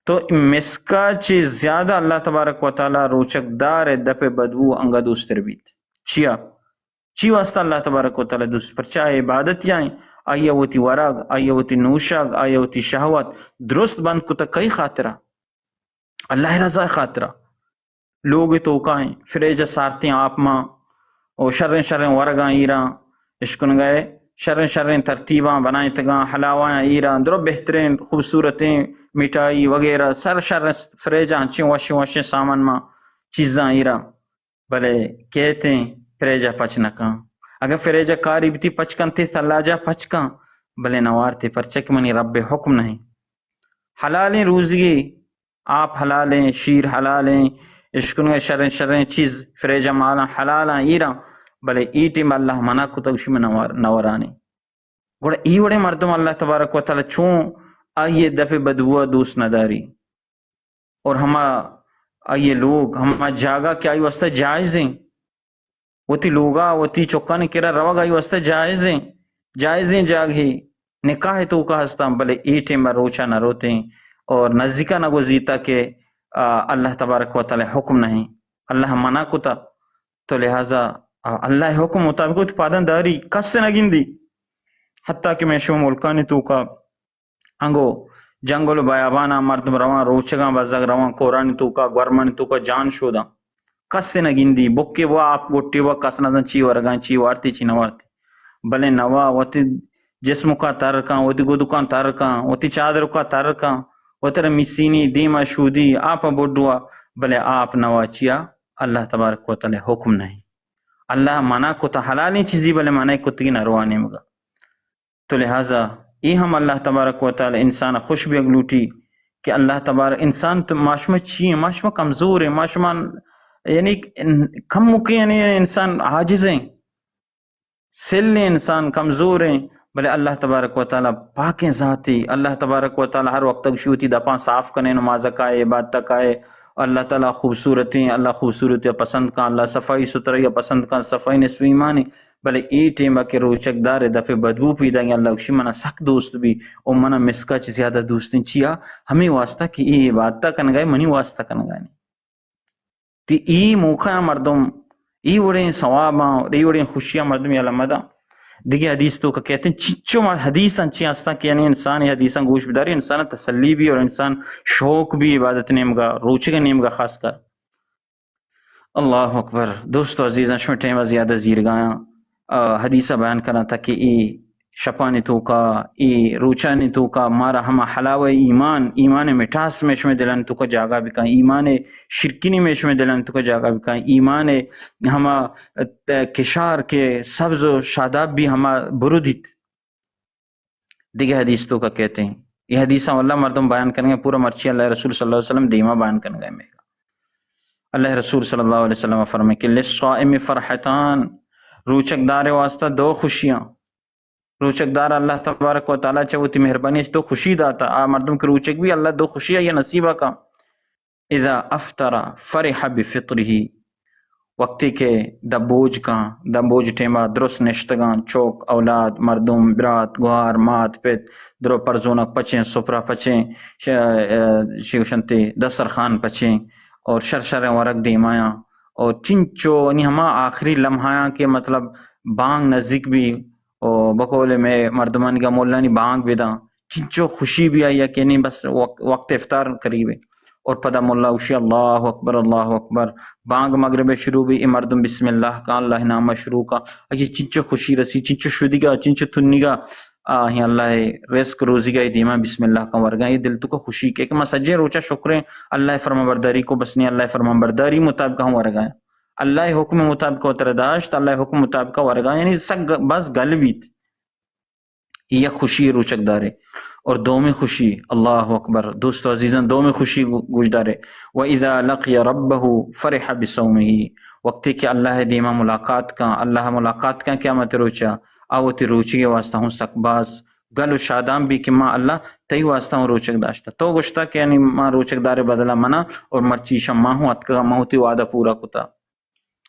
تو مسکا چی زیادہ اللہ تبارک و تعالی روچک دار دپ بدبو انگا دوستر بیت. چی واسطہ اللہ تبارک و تعالی دوست پر چاہے عبادت یائیں آئیہ ہوتی ورگ، آئیہ ہوتی نوشگ، آئیہ ہوتی شہوت درست بند کو تک کئی خاطرہ اللہ رضا خاطرہ لوگ توکائیں فریجہ سارتیں آپ ماں اور شریں ورگاں ایران اشکن گئے شریں ترتیباں بنائیں تگاں حلاوائیں ایران درو بہترین خوبصورتیں مٹائی وغیرہ شر فریجہ ہنچیں واشیں سامان ماں چیزاں ایران بلے کہتے ہیں فریجہ پچ نکاں. اگر فریجہ کاری بیتی پچکن تے تھلاجہ پچکاں بلے نوارتے پرچک منی رب حکم نہیں. حلالیں روزگی آپ حلالیں شیر حلالیں اشکن گئے شریں چیز فریجہ مالا حلالاں ایران بلے ایٹی میں اللہ منع کو تگشی میں نورانے. گوڑا ای وڑے مردم اللہ تبارک و تعالی چون آئیے دفع بدبوہ دوست نداری اور ہما آئیے لوگ ہما جاگا کہ آئی واسطہ جائزیں وتی لوگا وتی چکانے کرا روگ آئی واسطہ جائزیں جاگ ہی نکاح تو کا ہستا بلے ایٹیں میں روچا نہ روتے اور نزدیکا نہ گزیتا کہ اللہ تبارک و تعالی حکم نہیں اللہ منع کو تا. تو لہٰذا اللہ حکم مطابق پادن داری کس سے نہ گندی حتیٰ کہ میں شو ملکانی تو کا انگو جنگل بیابانا مردم روان روچگاں بزگ روان کورانی تو کا گورمانی تو کا جان شودا کس سے نہ گندی بکے وہ آپ گوٹی وہ کس نہ چی ورگاں چی وارتی چی نوارتی بلے نوا وتی جسم کا ترکاں وتی گودکاں ترکاں وتی چادر کا ترکاں وتر مسینی دیما شودی آپ بوڈوا بلے آپ نوا چیا اللہ تبارک و تعالی حکم نہیں اللہ منع کو تا حلالی چیزی بلے منع کو تگی نروانی مگا تو لہٰذا ای ہم اللہ تبارک و تعالی انسان خوش بھی اگلوٹی کہ اللہ تبارک انسان تو معاشمہ چی معاشمہ کمزور ہے معاشمہ یعنی کم مکی یعنی انسان عاجز ہیں سل انسان کمزور ہیں بلے اللہ تبارک و تعالی پاک ذاتی اللہ تبارک و تعالی ہر وقت شوتی دپاں صاف کنے نماز کائے عبادت کائے اللہ تعالیٰ خوبصورتی اللہ خوبصورتی پسند کا اللہ صفائی ستھرائی پسند کا صفائی نصف ایمان ہے بلے ای ٹیمہ کے روچک دار دفع بدبو پیدا گیا اللہ اکشی منہ سخت دوست بھی او منہ مسکا چی زیادہ دوستیں چیا ہمیں واسطہ کہ ای عبادتہ کن گئے منی واسطہ کن گئے تی ای موقع مردم ای وڑیں ثواباں ای وڑیں خوشیاں مردم یا لمدہ دیگه حدیث تو کا کہتے ہیں چچو حدیث انچی آستا کہ یعنی انسان حدیثاں گوش بداری انسان تسلی بھی اور انسان شوق بھی عبادت نیمگا روچے گا نیمگا خاص کر اللہ اکبر دوستو عزیزاں شمٹیں زیادہ زیرگایا حدیثہ بیان کرنا تھا کہ ای شپانی تو کا ای روچانی تو کا مارا ہما حلاوہ ایمان مٹھاس میں شمیں دلن تو کا جاگا بکا ایمان شرکینی میں شمیں دلن تو کا جاگا بکا ایمان ہما کشار کے سبز و شاداب بھی ہما برودیت دیگه حدیث تو کا کہتے ہیں یہ حدیثہ اللہ مردم بیان کریں گے پورا مرچی اللہ رسول صلی اللہ علیہ وسلم دیما بیان کریں گے اللہ رسول صلی اللہ علیہ وسلم فرمائے کہ للصائم فرحتان روچک دار واسطہ دو خوشیاں روچک دار اللہ تبارک و تعالیٰ چاہوتی مہربانی دو خوشی داتا مردم کے روچک بھی اللہ دو خوشیاں یہ نصیبہ کا اذا افطر فرح بفطرہ وقتی کے دبوج ٹیما درست نشتگان چوک اولاد مردم برات گوار مات پیت درو پرزونک پچیں سپرا پچیں شنتے دسترخوان پچیں اور شرشر ورق دیمایاں اور چنچو یعنی ہما آخری لمحیاں کے مطلب بانگ نزدیک بھی اور بقول میں مردمان کا مولانی بانگ بھی دا چنچو خوشی بھی آئی کہ نہیں بس وقت افطار قریب ہے اور پدا مولا اوشی اللہ اکبر بانگ مغرب شروع بھی مردم بسم اللہ کا اللہ نامہ شروع کا یہ چنچو خوشی رسی چنچو شدی گا چنچو تنی گا ہی اللہ رزق روزی گا دیما بسم اللہ کا ورگا یہ دل تو کو خوشی کے کہ میں سجے روچا شکریں اللہ فرما برداری کو بسنی اللہ فرما برداری مطابق ہوں ورگا اللہ حکم مطابق اترداشت اللہ حکم مطابق ورگا یعنی سگ بس گلویت یہ خوشی روچک دارے اور دومی خوشی اللہ اکبر دوستو عزیزاں دومی خوشی گوش دارے وَإِذَا لَقِيَ رَبَّهُ فَرِحَ بِصَوْمِهِ وقتی کہ اللہ دیما ملاقات کا اللہ ملاقات کا قیامت روچا آوتی روچی کے واسطہ ہوں سکباز گل و شادام بھی کہ ماں اللہ تی واسطہ ہوں روچک داشتا تو گوشتا کہ یعنی ماں روچک دارے بدلا منا اور مرچی شمع ہوں اتکا مہوتی وعدہ پورا کتا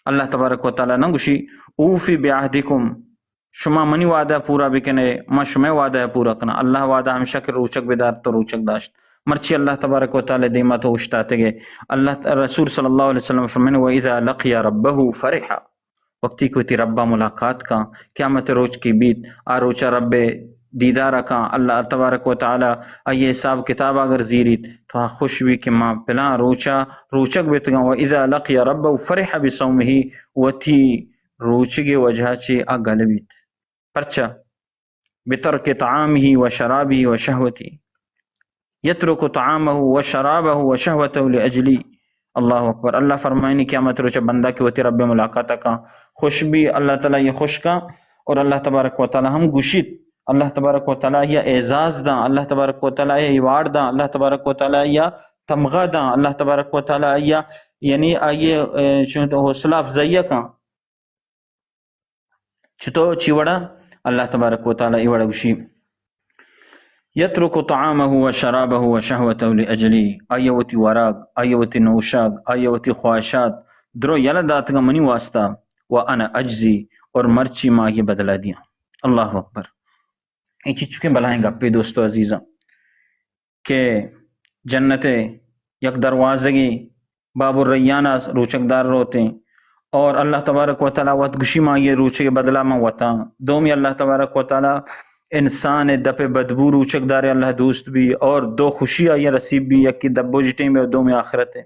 اللہ تبارک و تعالی نہ گوشی اوفی بعہدکم شما منی وعدہ پورا بکنے ما شما وعدہ پورا کنا اللہ وعدہ ہمیشہ کہ روچک بیدار تو روچک داشت مرچی اللہ تبارک و تعالی دیما تو اشتاتے گئے اللہ رسول صلی اللہ علیہ وسلم فرمانے وَإِذَا لَقِيَ رَبَّهُ فَرِحَ وقتی کوئی تی ربا ملاقات کا قیامت روچ کی بیت آروچا رب دیدارہ کا اللہ تبارک و تعالی آئیے حساب کتاب اگر زیریت تو خوش بھی کہ ماں پلا روچک بیتگا وَإِذَا لَقِيَ رَبَّهُ فَرِحَ بِصَوْمِهِ وَتِي روچگے وجہ چی آگلویت پرچا بترک طعامه وشرابه وشہوتی یترک طعامه وشرابه وشہوته لأجلی اللہ اکبر اللہ فرمائنی قیامت روچہ بندہ کی وتی رب ملاقاتہ کا خوش بھی اللہ تعالیٰ یہ خوش کا اور اللہ تبارک و تعالیٰ ہم گوشت اللہ تبارک و تعالیٰ یہ اعزاز دا اللہ تبارک و تعالیٰ یہ ایوارڈ دا اللہ تبارک و تعالیٰ یہ تمغہ دا اللہ تبارک و تعالیٰ یہ یعنی یہ حوصلہ افزائیہ کا چھتو چیوڑا اللہ تبارک و تعالیٰ ایوڑا گوشی یترک طعامه وشرابه وشہوته لأجلی آیوتی وراغ آیوتی نوشاگ آیوتی خواہشات درو یلا داتگا منی واسطہ وانا اجزی اور مرچی ماں یہ بدلا دیا اللہ اکبر یہ چیز چکے بلائیں گا پہ دوستو عزیزاں کہ جنت یک دروازگی باب الریانہ روچک دار روتے ہیں اور اللہ تبارک و تعالیٰ وقت گشی ماں یہ روچے بدلا ماں وطا دومی اللہ تبارک و تعالیٰ انسان دپ بدبو روچک دارے اللہ دوست بھی اور دو خوشی آئی رسیب بھی یکی دبو جٹیں میں اور دو میں آخرت ہے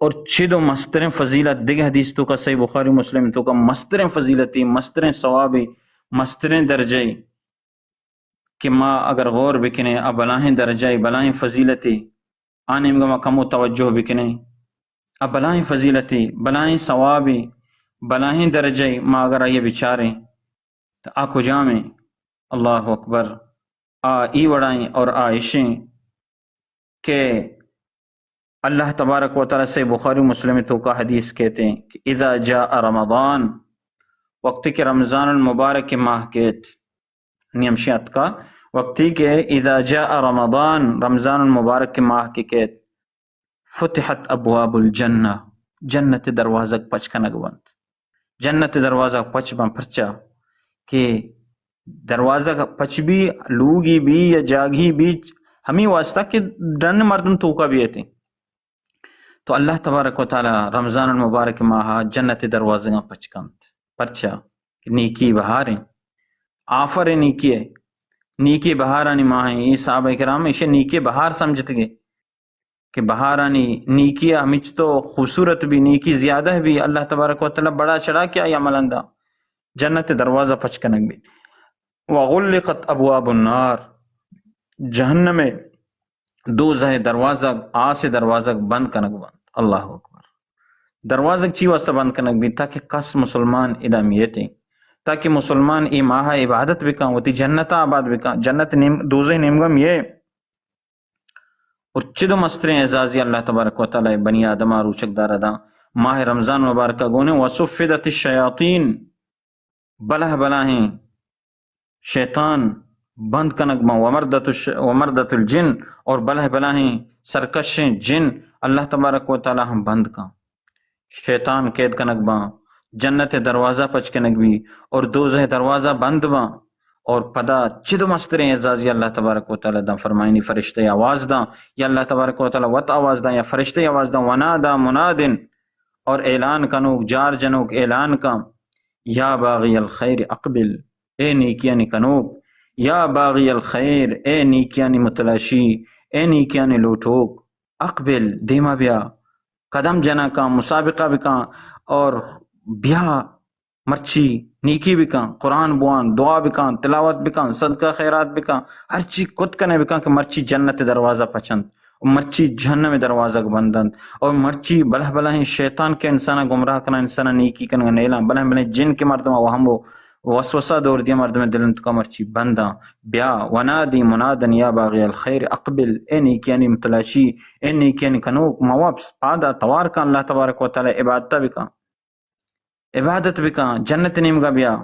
اور چھ دو مستریں فضیلت دیکھ حدیث تو کا صحیح بخاری مسلم تو کا مستریں فضیلتی مستریں ثوابی مستریں درجے کہ ماں اگر غور بکنے اب بلاہیں درجے بلاہیں فضیلتی آنے میں کم و توجہ بکنے اب بلائیں فضیلتی بلائیں ثوابی بلائیں درجے ما اگر یہ بچاریں تو آ کجامیں اللہ اکبر آ ای وڑائیں اور آئشیں کہ اللہ تبارک و تعالیٰ سے بخاری مسلم تو کا حدیث کہتے ہیں کہ اذا جاء رمضان، وقتی کہ رمضان المبارک کے ماہ کہت نیمشیت کا وقتی کہ اذا جاء رمضان رمضان المبارک کے ماہ کے کہت فتحت ابواب الجنہ، جنت دروازہ پچ کنگ بند، جنت دروازہ پچ بن پرچا کہ دروازہ پچ بھی لوگی بھی یا جاگی بھی ہمیں واسطہ کہ ڈن مردم تو کا بھی آتے تو اللہ تبارک و تعالی رمضان المبارک ماہ جنت دروازہ پچ کند پرچا نیکی بہاریں آفر نیکی ہے، نیکی بہارانی ماہ ہیں. یہ صحابہ کرام اسے نیکی بہار سمجھتے گئے کہ بہارانی نیکی ہمیں تو خوبصورت بھی نیکی زیادہ بھی اللہ تبارک و تعالی بڑا چڑھا کیا یا ملندہ جنت دروازہ پچ کنگ بھی. وغلقت ابواب النار، جہنم میں دوزہ دروازہ آس دروازہ بند کنگ بند. اللہ اکبر. دروازہ چی واسطہ بند کنگ بھی تاکہ کس مسلمان ادامیتیں تاکہ مسلمان ای ماہ عبادت بکاں وتی جنت آباد بکاں جنت دوزہ نیمگم یہ اور چدو مستریں اعزازی اللہ تبارک و تعالی بنی آدم روچک دار دا ماہ رمضان مبارکہ گونے وصفدت الشیاطین بلہ بلاہیں شیطان بند کنگ ما ومردت الجن اور بلہ بلاہیں سرکشیں جن اللہ تبارک و تعالی ہم بند کاں شیطان قید کنگ با جنت دروازہ پچ کنگ بھی اور دوزہ دروازہ بند با اور پدا چد مستریں اعزازی اللہ تبارک و تعالی دا فرمائنی فرشتے آواز دا یا اللہ تبارک و تعالی وط آواز دا یا فرشتے آواز دا ونادا منادن اور اعلان کنوک جار جنوک اعلان کا یا باغی الخیر اقبل، اے نیکیانی کنوک، یا باغی الخیر اے نیکیانی متلاشی اے نیکیانی لوٹوک، اقبل دیما بیا قدم جنا کا مسابقہ بکاں اور بیا مرچی نیکی بکاں قرآن بوان دعا بکاں تلاوت بکاں صدقہ خیرات بکاں ہر چیز کت کنے بکاں کہ مرچی جنت دروازہ پچند اور مرچی جہنم دروازہ بندند اور مرچی بلہ بلہ شیطان کے انسانہ گمراہ کنا انسانہ نیکی کنا نیلا بلہ بلہ جن کے مردمہ وہمو وسوسہ دور دیا مردمہ دلنت کا مرچی بندہ بیا ونادی منادن یا باغی الخیر اقبل، اے نیکیانی متلاشی اے نیکیانی کنوک موابس پادا توار کا اللہ تبارک و تعالی عبادت بکاں جنت نیمگا بیا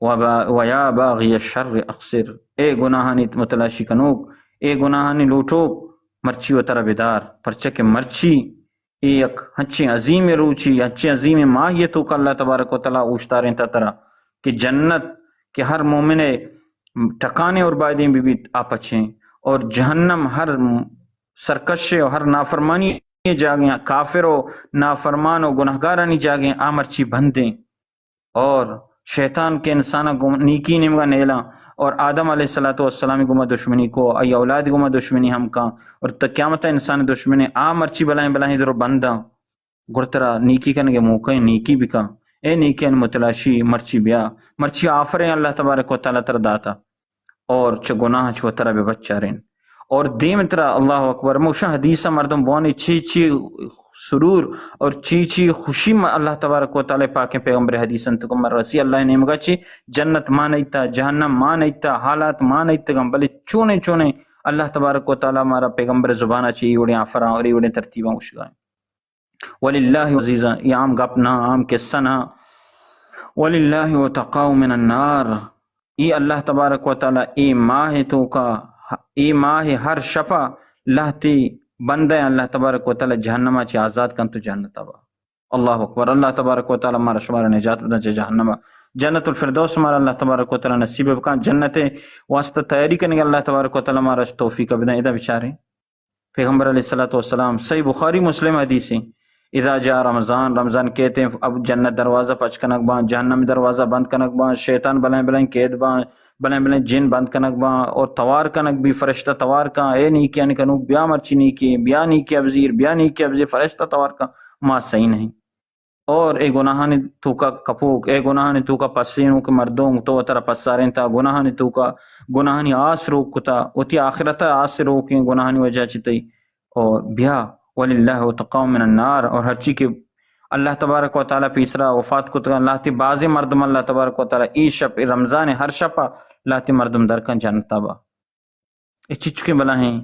ویا باغی الشر اقصر، اے گناہانی متلاشی کنوک اے گناہانی لوٹوک مرچی و ترہ بیدار پرچہ مرچی ایک ہنچی عظیم روچی ہنچی عظیم ماہیتو کا اللہ تبارک و تعالی اوشتاریں تا ترہ کہ جنت کہ ہر مومن ٹھکانے اور بائدیں بھی آپچیں اور جہنم ہر سرکش و ہر نافرمانی جاگیں کافر و نافرمان و گناہگارانی جاگیں آمرچی بندیں اور شیطان کے انسانہ نیکی نمگا نیلا اور آدم علیہ السلام گمہ دشمنی کو ای اولاد گمہ دشمنی ہم کا اور قیامت انسان دشمنی مرچی بلائیں بلائیں درو بندہ گرترا نیکی کنگے موقع نیکی بکا اے نیکی ان متلاشی مرچی بیا مرچی آفریں اللہ تبارک و تعالی تر داتا اور چھ گناہ چھ ترہ بے بچاریں اور دیم ترہ اللہ اکبر موشا حدیثہ مردم بوانی چی سرور اور چی خوشی اللہ تبارک و تعالی پاکیں پیغمبر حدیثن تکم رسی اللہ نیمگا چی جنت مانیتا جہنم مانیتا حالات مانیتا گم بلے چونے اللہ تبارک و تعالی مارا پیغمبر زبانہ چی ایوڑی آفران اور ایوڑی ترتیبہ مشگائیں وللہ عزیزہ یہ عام گپنا عام قصہ نا وللہ وتقاو من النار ای اللہ تبارک و تعالی ای ماہ تو کا ای ماہ ہر شفا لہتی بندہ اللہ تبارک و تعالی جہنمہ چی آزاد کن تو جنت آبا. اللہ اکبر. اللہ تبارک و تعالی مارا شمارا نجات بدن چی جہنمہ جنت الفردوس مارا اللہ تبارک و تعالی نصیب بکان جنت واسطہ تیاری کرنے اللہ تبارک و تعالی مارا توفیق بدن. ادا بچارے پیغمبر علیہ السلام صحیح بخاری مسلم حدیثیں اذا جاء رمضان، رمضان کہتے ہیں اب جنت دروازہ پچ کنک بان، جہنم دروازہ بند کنک بان، شیطان بلائیں بلائیں قید بان، بلائیں بلائیں جن بند کنک بان اور توار کنک بھی فرشتہ توار کا اے نیکی ان کنوک بیا مرچی نیکی بیا نیکی ابزیر بیا نیکی ابزیر فرشتہ توار کا ما صحیح نہیں اور اے گناہانی تو کا کپوک اے گناہانی تو کا پسینوں کے مردوں تو ترہ پساریں تا گناہانی تو کا گناہانی آس روک کتا وتی آخرت آس روکیں گناہانی وجہ چیتے اور بیا وللہ اتقوا من النار، اور ہر چی کے اللہ تبارک و تعالیٰ پیسرا وفات کو اللہ تی بعض مردم اللہ تبارک و تعالیٰ ای شب رمضان ہر شپا اللہ تی مردم درکن جنتا با ای چچکے بلا ہیں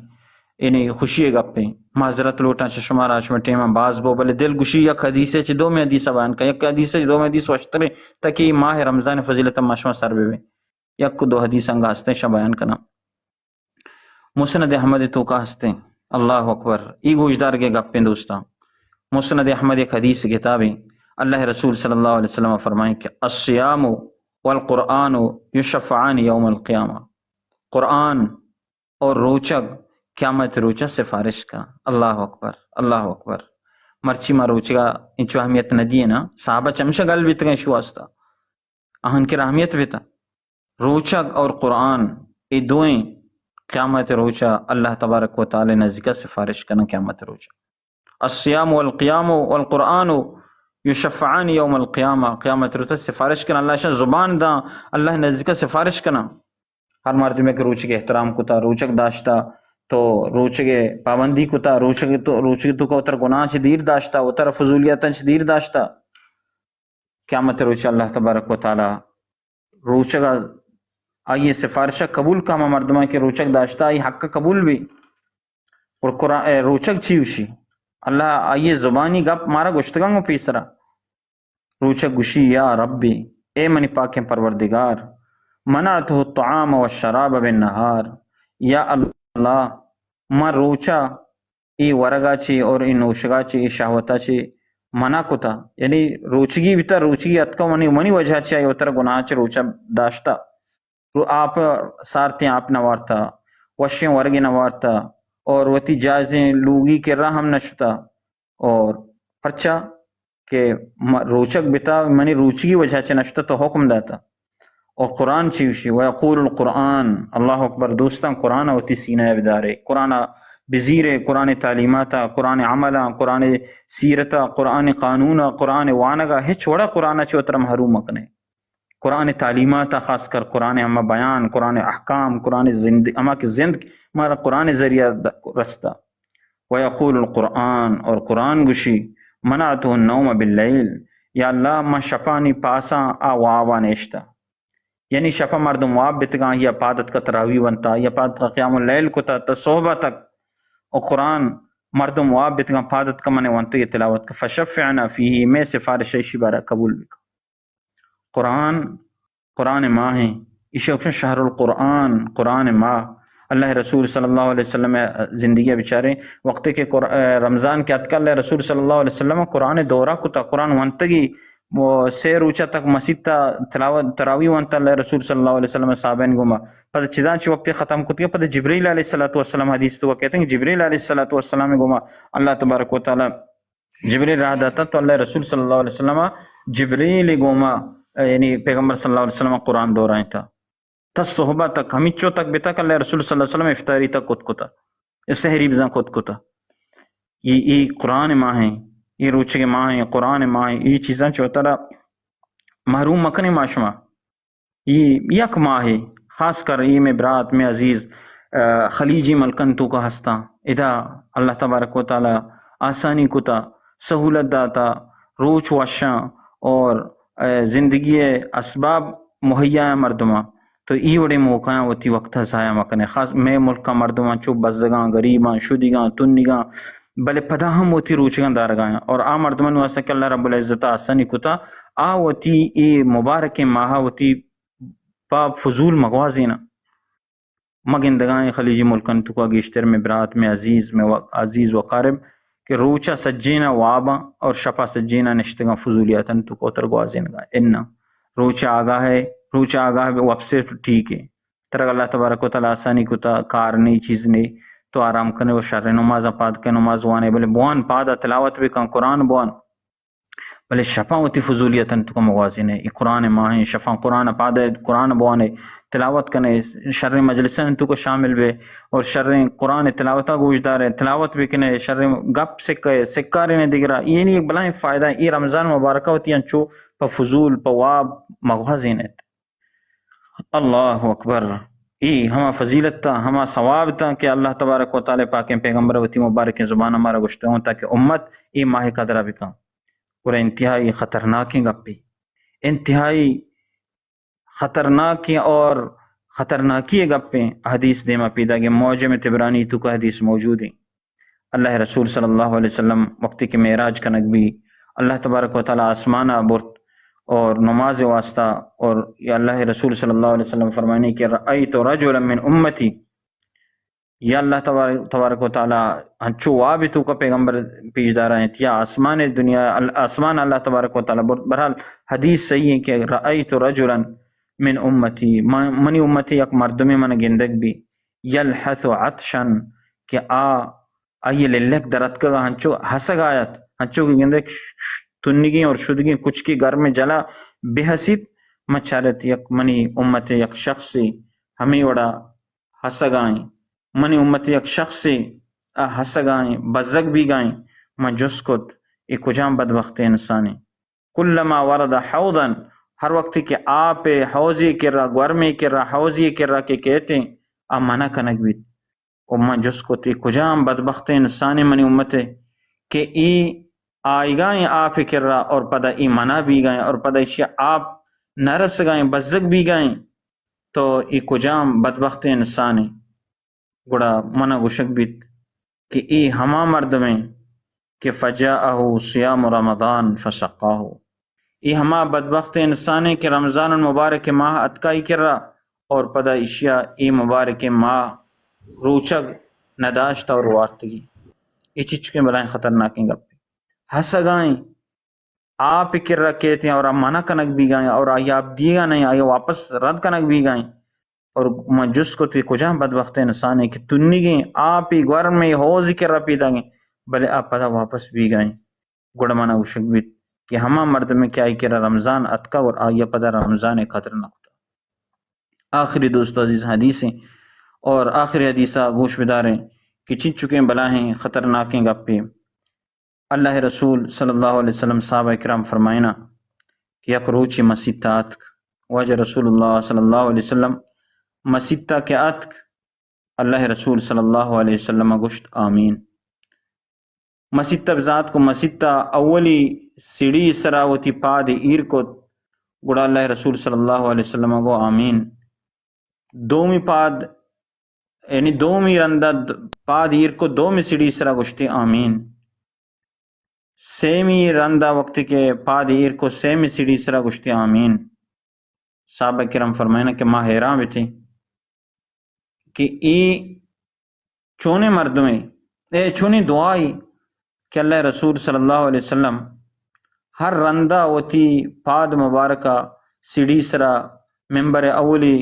انہیں خوشی گپے معذرت لوٹا چشمہ راش میں ٹیمہ باز بو بلے دل گشی یک حدیث چ دو میں حدیث بیان کا یک حدیث دو میں حدیث وشترے تاکہ ماہ رمضان فضیلت ماشما سر بے یک کو دو حدیث انگا ہستے شاہ بیان کنا مسند احمد تو کا ہستے اللہ اکبر ای گوشدار کے گپیں دوستا مسند احمد ایک حدیث کتاب ہے اللہ رسول صلی اللہ علیہ وسلم فرمائیں کہ الصیام والقرآن یشفعان یوم القیامہ، قرآن اور روچک قیامت روچہ سفارش کا۔ اللہ اکبر اللہ اکبر مرچی ما روچگا انچو اہمیت ندی ہے نا صحابہ چمشہ گل بیت گئے شو واسطہ اہن کی اہمیت بیتا روچک اور قرآن ای دوئیں قیامت روچہ اللہ تبارک و تعالی نزدیک سفارش کرنا قیامت روچہ۔ الصیام والقیام والقرآن یشفعان یوم القیامہ، قیامت روچہ سفارش کرنا اللہ شاہ زبان دا اللہ نزدیک سفارش کرنا۔ ہر مردمے کے روچے کے احترام کتا روچک داشتا تو روچے کے پابندی کتا روچے تو کا اتر گناہ چھ دیر داشتا اتر فضولیتاں چھ دیر داشتا قیامت روچہ اللہ تبارک و تعالی روچہ کا آئیے سفارشہ قبول کا مردمہ کے روچک داشتا آئی حق قبول بھی اور قرآن روچک چیوشی اللہ آئیے زبانی گپ مارا گشتگاں پیسرا روچک گشی یا ربی اے منی پاکیں پروردگار منعتہ الطعام والشراب بالنہار، یا اللہ ما روچا ای ورگا چی اور ای نوشگا چی ای شہوتا چی منع کتا، یعنی روچگی بیتا روچگی اتکا منی وجہ چی آئی اتر گناہ چی روچا داشتا آپ سارتیں آپ نوارتا وشیں ورگی نوارتا اور وتی جائزیں لوگی کے راہ ہم نشتا اور پرچا کہ روچک بیتا منی روچگی وجہ چی نشتا تو حکم داتا اور قرآن چیوشی ویقول القرآن اللہ اکبر دوستان قرآن ہوتی سینہ بدارے قرآن بزیرے قرآن تعلیماتا قرآن عملا قرآن سیرتا قرآن قانونا قرآن وانگا ہچ وڑا قرآن چو تر محروم مکنے قرآن تعلیماتا خاص کر قرآن اما بیان قرآن احکام قرآن اما کی زندگی ہمارا قرآن ذریعہ رستا ویقول القرآن اور قرآن گشی منعتو النوم باللیل یا اللہ ما شپانی پاسا آوابا نیشتا یعنی شفا مردم واب بتگاں یا پادت کا تراوی ونتا یا پادت کا قیام اللیل کو تا صحبہ تک اور قرآن مردم واب بتگاں پادت کا منع ونتا یہ تلاوت کا فشفعنا فیہی میں سفارش ایشی بارہ قبول بکا۔ قرآن ماہ ہیں اشوکشن شہر القرآن قرآن ماہ اللہ رسول صلی اللہ علیہ وسلم زندگی بیچارے وقت کے رمضان کے اتکا اللہ رسول صلی اللہ علیہ وسلم قرآن دورہ کو تا قرآن ونتگی وہ سیر اوچا تک مسجد تا تلاوت تراوی وانتا اللہ رسول صلی اللہ علیہ وسلم صحابین گوما پتہ چیزاں چی وقت ختم کتی ہے پتہ جبریل علیہ السلام حدیث تو وہ کہتے ہیں جبریل علیہ السلام گوما اللہ تبارک و تعالی جبریل رہا داتا تو اللہ رسول صلی اللہ علیہ وسلم جبریل گوما یعنی پیغمبر صلی اللہ علیہ وسلم قرآن دو رہے تھا تس صحبہ تک ہمیچو تک بیتا کہ اللہ رسول صلی اللہ علیہ وسلم افطاری تک کت کتا اس سحری بزاں کت کتا یہ قرآن ماہ ہیں یہ روچے کے ماہ ہیں قرآن ماہ ہیں یہ چیزاں چوترا محروم مکنے معاشمہ یہ یک ماہ ہے خاص کر یہ میں برات میں عزیز خلیجی ملکن تو کا ہستا ادا اللہ تبارک و تعالی آسانی کتا سہولت داتا روچ وشاں اور زندگی اسباب مہیا مردمہ تو ای وڑے موقعاں ہوتی وقت ضائع مکنے خاص میں ملک کا مردماں چو بزگاں غریباں شدگاں تنگاں بلے پدا ہم ہوتی روچگاں دارگاں اور آ مردمان واسطہ کہ اللہ رب العزت آسانی کتا آ ہوتی ای مبارک ماہا ہوتی پاپ فضول مغوازینا مگندگاں خلیجی ملکن تو کا گیشتر میں برات میں عزیز و قارب کہ روچا سجینا وابا اور شپا سجینا نشتگاں فضولیاتن تو کو تر گوازینگاں انہا روچا آگاہ ہے واب سے ٹھیک ہے ترک اللہ تبارک و تعالی آسانی کتا کار نہیں چیز نہیں تو آرام کرنے وہ شر نماز پاد کے نماز وانے بلے بوان پادا تلاوت بھی کان قرآن بوان بلے شفا ہوتی فضولیتن تو کا موازن ہے یہ قرآن ماہ ہیں شفا قرآن پادا قرآن بوانے تلاوت کرنے شر مجلسن تو کو شامل بے اور شر قرآن تلاوتہ گوشدار ہے تلاوت بھی کنے شر گپ سکارے نے دگرا یہ نہیں ایک بلائیں فائدہ یہ رمضان مبارکہ ہوتی ہیں چو پا فضول پا واب مغوازین ہے۔ اللہ اکبر ای ہما فضیلت تا ہما ثواب تا کہ اللہ تبارک و تعالی پاک پیغمبر وتی مبارک زبان ہمارا گشتے ہوں تاکہ امت ای ماہ قدرہ بکا. اور انتہائی خطرناک گپی، انتہائی خطرناک اور خطرناکی گپیں حدیث دیما پیدا کہ معجم طبرانی تو کا حدیث موجود ہے. اللہ رسول صلی اللہ علیہ وسلم وقتی کہ معراج کنک بھی اللہ تبارک و تعالی آسمانہ برت اور نماز واسطہ، اور یا اللہ رسول صلی اللہ علیہ وسلم فرمانے کہ رأیت رجلا من امتی، یا اللہ تبارک و تعالی ہنچو وابی تو کا پیغمبر پیش دارا ہیں یا آسمان دنیا آسمان اللہ تبارک و تعالی برت. بہرحال حدیث صحیح ہے کہ رأیت رجلا من امتی، منی امتی یک مردمی من گندگ بھی یلحث عطشا کہ آئیے للک درد کا ہنچو حسگ آیت ہنچو کی گندگ تنگی اور شدگی کچھ کی گھر میں جلا بے حسیب مچارت یک منی امت یک شخصی ہمیں وڑا حسگائیں، منی امت یک شخصی حسگائیں بزگ بھی گائیں میں جس کت ایک کجام بدبخت انسانی. کلما ورد حوضا، ہر وقت کہ آپ حوضی کر رہا گورمی کر رہا حوضی کر رہا کہ کہتے ہیں منع کنک بیت میں جس کت ایک کجام بدبخت انسانی منی امت کہ ای آئی گائیں آپ کر رہا اور پدا ای منع بھی گائیں اور پدا اشیاء آپ نرس گائیں بزگ بھی گائیں تو ای کجام بدبخت انسان گڑا منع گشک بیت کہ ای ہما مرد میں کہ فجاءہ صیام رمضان فسقاہ، ای ہما بدبخت انسان کہ رمضان المبارک ماہ اتکائی کر رہا اور پدا اشیاء ای مبارک ماہ روچگ نداشت اور وارتگی. ای چچ کے بلائیں خطرناک گپ ہسگائیں آپ کر رہا کہتے ہیں اور منع کنک بھی گائیں اور آئی آپ دیگا نہیں آئی واپس رد کنک بھی گائیں اور میں جس کو تی کجا بدبخت انسان ہے کہ تنی گئیں آپ ہی گور میں حوض کر رہا پیدا گئیں بلے آپ پدا واپس بھی گائیں. گڑ منع گشک بیت کہ ہما مرد میں کیا ہی کرا رمضان اتکا اور آئی پدا رمضان قدر نہ ہوتا. آخری دوست عزیز حدیثیں اور آخری حدیثہ گوش بداریں کہ چن چکیں بلاہیں خطرناکیں گپیں. اللہ رسول صلی اللہ علیہ وسلم صحابہ کرام فرمائنا کہ یک روچی مسیح اتک واجہ رسول اللہ صلی اللہ علیہ وسلم مسیح کے اتک اللہ رسول صلی اللہ علیہ وسلم گشت آمین. مسیح بذات کو مسیح اولی سیڑھی سراوتی پاد ایر کو گڑا اللہ رسول صلی اللہ علیہ وسلم گو آمین. دومی پاد یعنی دومی رندہ پاد ایر کو دومی سیڑھی سرا گشتی آمین. سیمی رندہ وقت کے پاد ایر کو سیمی سیڑھی سرا گشتی آمین. صحابہ کرام فرمائنا کہ ماہ حیران بھی تھے کہ ای چونے مرد میں چونی دعائی کہ اللہ رسول صلی اللہ علیہ وسلم ہر رندہ وتی پاد مبارکہ سیڑھی سرا ممبر اولی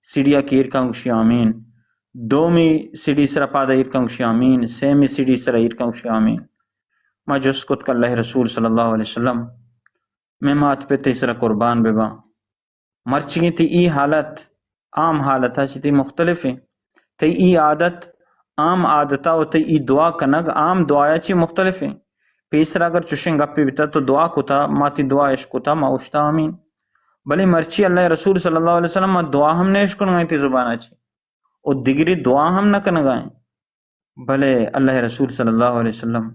سیڑھیا کی ارکان گشی آمین، دومی سیڑھی سرا پاد ارکان گشی آمین، سیمی سیڑھی سرا ارکان گشی آمین. میں جس کت کہ اللہ رسول صلی اللہ علیہ وسلم میں مات پہ تیسرا قربان بے با مرچگی تی ای حالت عام حالت ہے تی مختلف ہیں تی ای عادت عام عادتہ و تی ای دعا کنگ عام دعایا چی مختلف ہیں. پیسرا اگر چشنگ گپی بیتا تو دعا کتا ماتی دعا عشق کتا ما اشتا آمین. بلے مرچی اللہ رسول صلی اللہ علیہ وسلم دعا ہم نے عشق کنگائی تی زبانہ چی اور دیگری دعا ہم نہ کنگائیں بلے اللہ رسول صلی اللہ علیہ وسلم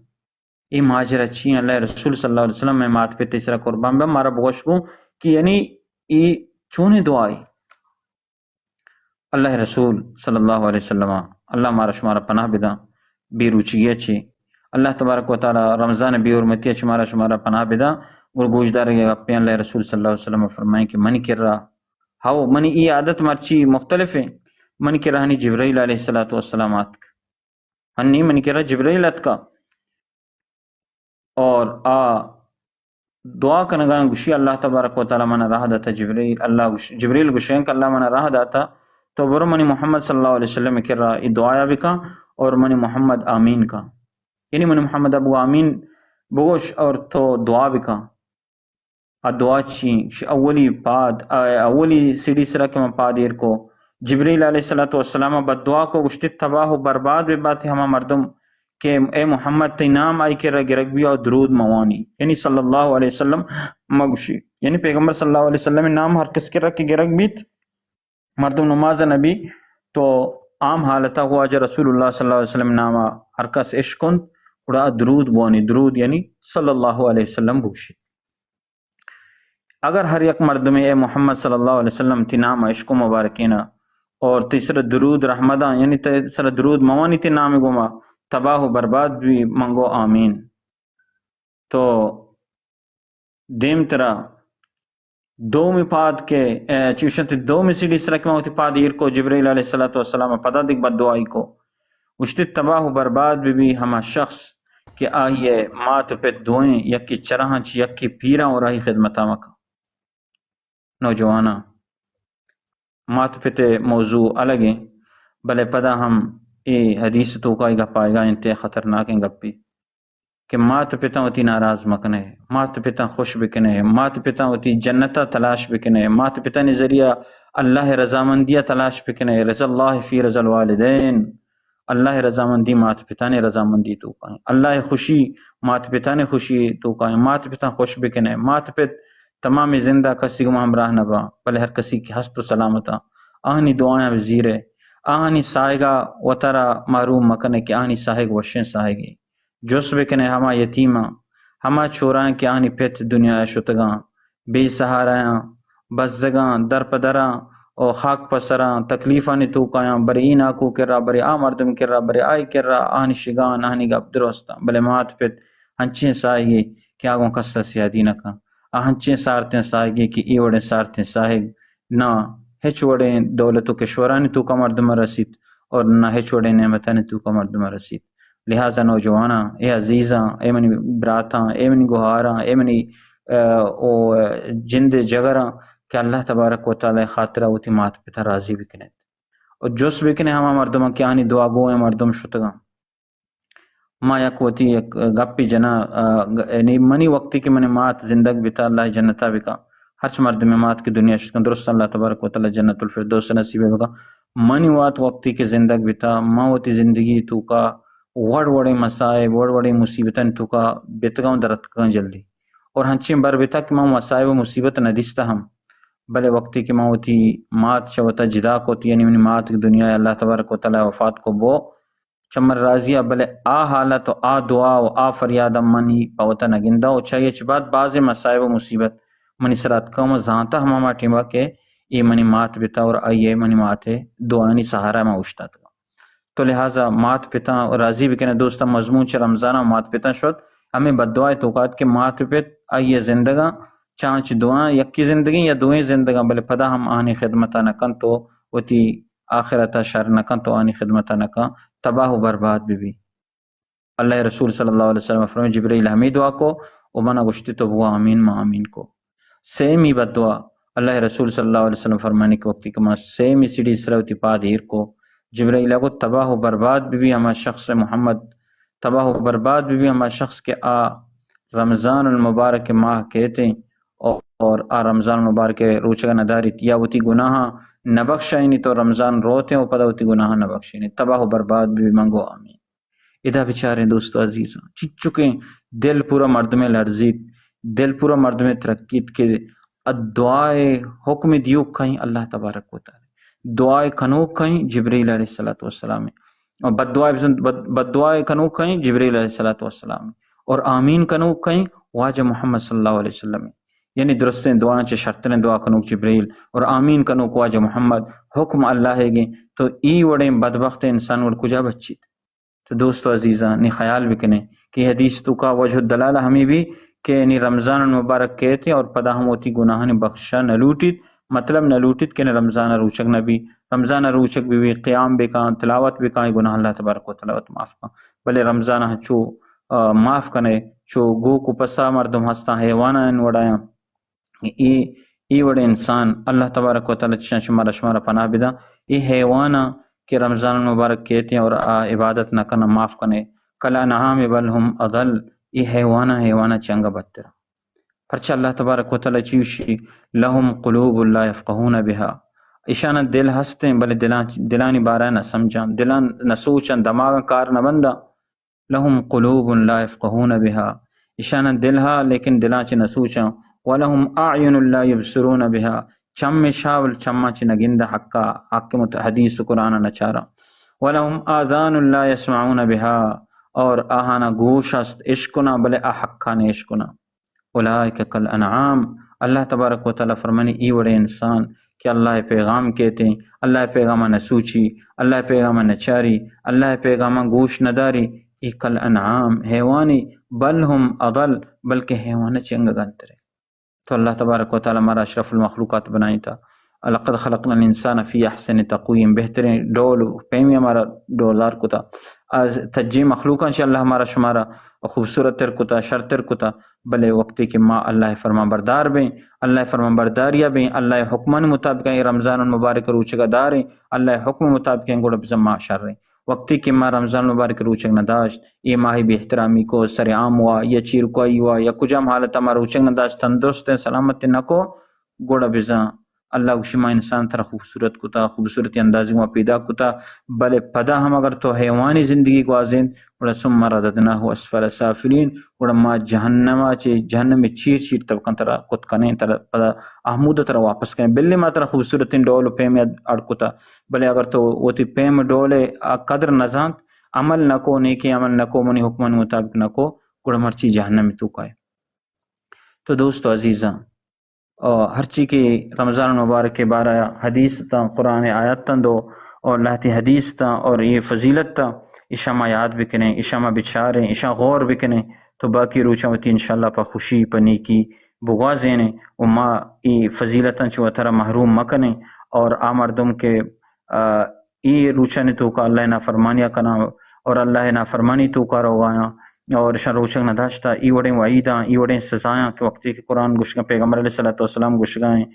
ای ماجر اچھی اللہ رسول صلی اللہ علیہ وسلم میں مات پہ تیسرا قربان بے مارا بغشکوں کہ یعنی ای چونے دعائی اللہ رسول صلی اللہ علیہ وسلم اللہ مارا شمارا پناہ بدا بے روچی اچھی اللہ تبارک و تعالی رمضان بے حرمتی اچھی مارا شمارا پناہ بدا اور گوشدار گپیں اللہ رسول صلی اللہ علیہ وسلم فرمائیں کہ منی کر رہا ہاو منی ای عادت مرچی مختلف ہے. منی کر رہا ہنی جبرائیل علیہ السلام آتک ہنی منی کر رہا جبرائیل اتکا اور دعا کنگاں گشی اللہ تبارک و تعالی منا راہ داتا جبرائیل اللہ جبرائیل گشین کہ اللہ منا راہ داتا تو برو منی محمد صلی اللہ علیہ وسلم کر رہا ای دعایا بکا اور منی محمد آمین کا یعنی منی محمد ابو آمین بگوش اور تو دعا بکا دعا چی اولی پاد اولی سیڑھی سرا کے پاد ایر کو جبرائیل علیہ السلام بد دعا کو گشتی تباہ و برباد بے بات ہما مردم کہ اے محمد تی نام آئی کے گرگ بھی اور درود موانی یعنی صلی اللہ علیہ وسلم مگوشی یعنی پیغمبر صلی اللہ علیہ وسلم نام ہر کس کے رکھ کے گرگ بیت مردم نماز نبی تو عام حالتا ہوا جا رسول اللہ صلی اللہ علیہ وسلم نامہ ہر کس عشق کن اڑا درود بونی، درود یعنی صلی اللہ علیہ وسلم بوشی. اگر ہر یک مردم اے محمد صلی اللہ علیہ وسلم تی نام عشق و مبارکینا اور تیسرا درود رحمدان یعنی تیسرا درود موانی تی نام گوما تباہ و برباد بھی منگو آمین. تو دیم ترا دومی پاد کے چیوشن دومی سیڑھی سرک میں ہوتی پاد ایر کو جبرائیل علیہ السلام پدا دیکھ بد دعائی کو اشتی تباہ و برباد بھی ہما شخص کہ آئیے مات پہ دعائیں یکی چرہاں چی یکی پیراں اور آئی خدمتہ مکا. نوجوانا مات پہ تے موضوع الگ ہیں بلے پدا ہم ای حدیث تو کا گا پائے گا انتے خطرناک ہیں گپی کہ مات پتا ہوتی ناراض مکنے، مات پتا خوش بکنے، مات پتا ہوتی جنتا تلاش بکنے، مات پتا نے ذریعہ اللہ رضامندیہ تلاش بکنے. رضا اللہ فی رضا الوالدین، اللہ رضامندی مات پتا نے رضامندی تو کہیں، اللہ خوشی مات پتا نے خوشی تو کہیں، مات پتا خوش بکنے، مات پت تمام زندہ کسی کو ہمراہ نبا بلے ہر کسی کی ہست و سلامتا آہنی دعائیں وزیر ہے، آہنی سائگا وطرہ معروم مکنے کہ آہنی سائگ وشن سائگی جس بکنے ہما یتیمہ ہما چورائیں کہ آہنی پیت دنیا شتگاں بے سہاراں بزگاں در پدراں او خاک پسراں تکلیفانی توکایاں بری این آکو کر رہا بری آ مردم کر رہا بری آئی کر رہا آہنی شگان آہنی گپ درستا بلے مات پیت ہنچیں سائگی کہ آگوں کسا سیادی نکا ہنچیں سارتیں سائگی کہ ای وڑیں سارتیں سائگ نہ ہچ وڑیں دولتو کشورانی تو کا مردم رسید اور نہ ہچ وڑیں نعمتانی تو کا مردم رسید. لہٰذا نوجوانا اے عزیزاں اے منی براتاں اے منی گوہاراں اے منی جند جگراں کہ اللہ تبارک و تعالی خاطرہ ہوتی مات پتا راضی بکنے اور جس بکنے ہما مردمہ کہ آنی دعا گوئے مردم شتگاں. ما یک ہوتی ایک گپی جنا یعنی منی وقتی کہ منی مات زندگ بتا اللہ جنتا بکا ہرچ مرد میں مات کی دنیا شتگاں درست اللہ تبارک و تعالی جنت الفردوس نصیب بکا. منی وات وقتی کہ زندگ بتا ما ہوتی زندگی تو کا وڑ وڑے مسائب وڑ وڑے مصیبتاں تو کا بیتگاں درت کن جلدی اور ہنچیں بر بیتا کہ ما مسائب و مصیبت ندیستا ہم بلے وقتی کہ ما ہوتی مات شوتا جدا کوتی یعنی منی مات کی دنیا اللہ تبارک و تعالی وفات کو بو چمر راضیہ بلے آ حالت و آ دعا و آ فریادہ منی پاوتا نگندہ و چاہیے چھ بات بعض مسائب و مصیبت منی سرات کم زانتا ہما ٹیمہ کے یہ منی مات بتا اور آئیے منی مات دعانی سہارا میں اوشتا تھا. تو لہٰذا مات پتا راضی بکنے دوستا مضمون چھ رمضانہ مات پتا شد ہمیں بددعائے توقات کے مات پت آئیے زندگاں چانچ دعائیں یکی زندگی یا دوئیں زندگاں بلے پدا ہم آنی خدمتہ نکن تو وتی آخرتا شر نکن تو آنی خدمتہ نکن تباہ و برباد بھی. اللہ رسول صلی اللہ علیہ وسلم فرمائے جبرائیل ہمیں دعا کو ومنا گشتی تو وہ آمین ما آمین کو سیمی بد دعا اللہ رسول صلی اللہ علیہ وسلم فرمانے کے وقتی کہ ما سیمی سیڑھی سروتی پاد ہیر کو جبرائیل کو تباہ و برباد بھی ہما شخص محمد تباہ و برباد بھی ہما شخص کے آ رمضان المبارک ماہ کہتے ہیں اور آ رمضان المبارک روچگا نداری یا وتی گناہ نبخشائنی تو رمضان روتے ہیں اور پدا وتی گناہ نبخشائنی تباہ و برباد بھی منگو آمین. ادا بیچارے دوستو عزیزاں چچ چکیں دل پورا مرد میں لرزید دل پورا مرد میں ترکید کے دعائے حکم دیو کہیں اللہ تبارک و تعالی دعائے کنو کہیں جبرائیل علیہ السلام اور بد دعائے کنو کہیں جبرائیل علیہ السلام اور آمین کنو کہیں واجہ محمد صلی اللہ علیہ وسلم یعنی درستیں دعائیں چھ شرطیں دعا کنو جبرائیل اور آمین کنو کو واجہ محمد حکم اللہ ہے گے تو ای وڑیں بدبخت انسان وڑ کجا بچیت. تو دوستو عزیزاں نی خیال بکنے کہ حدیث تو کا وجہ دلالہ ہمیں بھی کہ نی رمضان المبارک کہتے اور پدا ہم ہوتی گناہ نے بخشا نہ لوٹید مطلب نہ لوٹید کہ نہ رمضان روچک نہ بھی رمضان روچک بھی قیام بکان تلاوت بکان گناہ اللہ تبارک و تلاوت معاف کن بلے رمضان چو معاف کنے چو گو کو پسا مردم ہستا حیوانہ ان وڑایاں ای وڑے انسان اللہ تبارک و تعالی شمارا شمارا پناہ بدا ای حیوانہ کہ رمضان المبارک کہتے ہیں اور عبادت نہ کرنا معاف کنے کلا نعام بل ہم اضل ای حیوانہ چنگا بدتر پرچہ اللہ تبارک و تعالی چیوشی لہم قلوب لا یفقہون بہا اشانہ دل ہستے بلے دلانی بارہ نہ سمجھان دلان نہ سوچان دماغ کار نہ بندہ لہم قلوب لا یفقہون بہا اشانہ دل ہا لیکن دلان چ نہ سوچان ولہم اعین لا یبصرون بہا چم شاول چما چی نگند حقا حق حدیث قرآن نچارا ولہم آذان لا یسمعون بها اور آہانا گوش است عشقنا بلے حقا نے عشقنا اولئک کل انعام اللہ تبارک و تعالیٰ فرمانی ای وڑے انسان کہ اللہ پیغام کہتے ہیں اللہ پیغام نہ سوچی اللہ پیغام نہ چاری اللہ پیغام گوش نداری ای کل انعام حیوانی بل ہم اضل بلکہ حیوان چنگ گنترے. تو اللہ تبارک و تعالیٰ ہمارا اشرف المخلوقات بنائی تھا. لقد خلقنا الانسان فی احسن تقویم بہترین ڈول پیمی ہمارا ڈولار کو تھا از تجی مخلوقاں سے اللہ ہمارا شمارا خوبصورت تر کو تھا شر تر کو تھا بلے وقتی کہ ماں اللہ فرما بردار بیں اللہ فرما برداریہ بیں اللہ حکمان مطابق رمضان المبارک روچگا داریں اللہ حکم مطابق گوڑا بزما شر رہیں وقتی کہ ماں رمضان المبارک روچگ نداشت یہ ماہی بے احترامی کو سر عام ہوا یا چیر کوئی ہوا یا کجام حالت ہمارا روچگ نداشت تندرست سلامت نہ کو گوڑا بزا اللہ وشما انسان تر خوبصورت کتا خوبصورتی اندازی میں پیدا کتا بلے پدا ہم اگر تو حیوانی زندگی کو آزین وڑا ثم رددناہ اسفل سافلین وڑا ما جہنم میں چیر چیر طبقان تر کت کنے تر پدا احمود تر واپس کنے بلی ما تر خوبصورتی ڈول پیم اڑ کتا بلے اگر تو وہ تی پیم ڈول قدر نزانت عمل نکو نیکی عمل نکو منی حکمان مطابق نکو گوڑا مرچی جہنم تو کائے. تو دوستو عزیزاں ہر چی کی رمضان المبارک کے بارہ حدیث تا قرآن آیات تا دو اور لاتی حدیث تا اور یہ فضیلت تا عشاء ما یاد بکنے عشاء ما بچاریں عشاء غور بکنے تو باقی روچہ ہوتی انشاءاللہ پا خوشی پا نیکی بغوازینے و ما ای فضیلتاں چو ترہ محروم مکنے اور آمردم کے ای روچہ نے تو کا اللہ نافرمانیہ کنا اور اللہ نافرمانی تو کا روگایا اور شان روچک نداشتا ای وڑیں وعیداں ای وڑیں سزایاں کہ وقتی کہ قرآن گوشگاں پیغمبر علیہ السلام گوشگائیں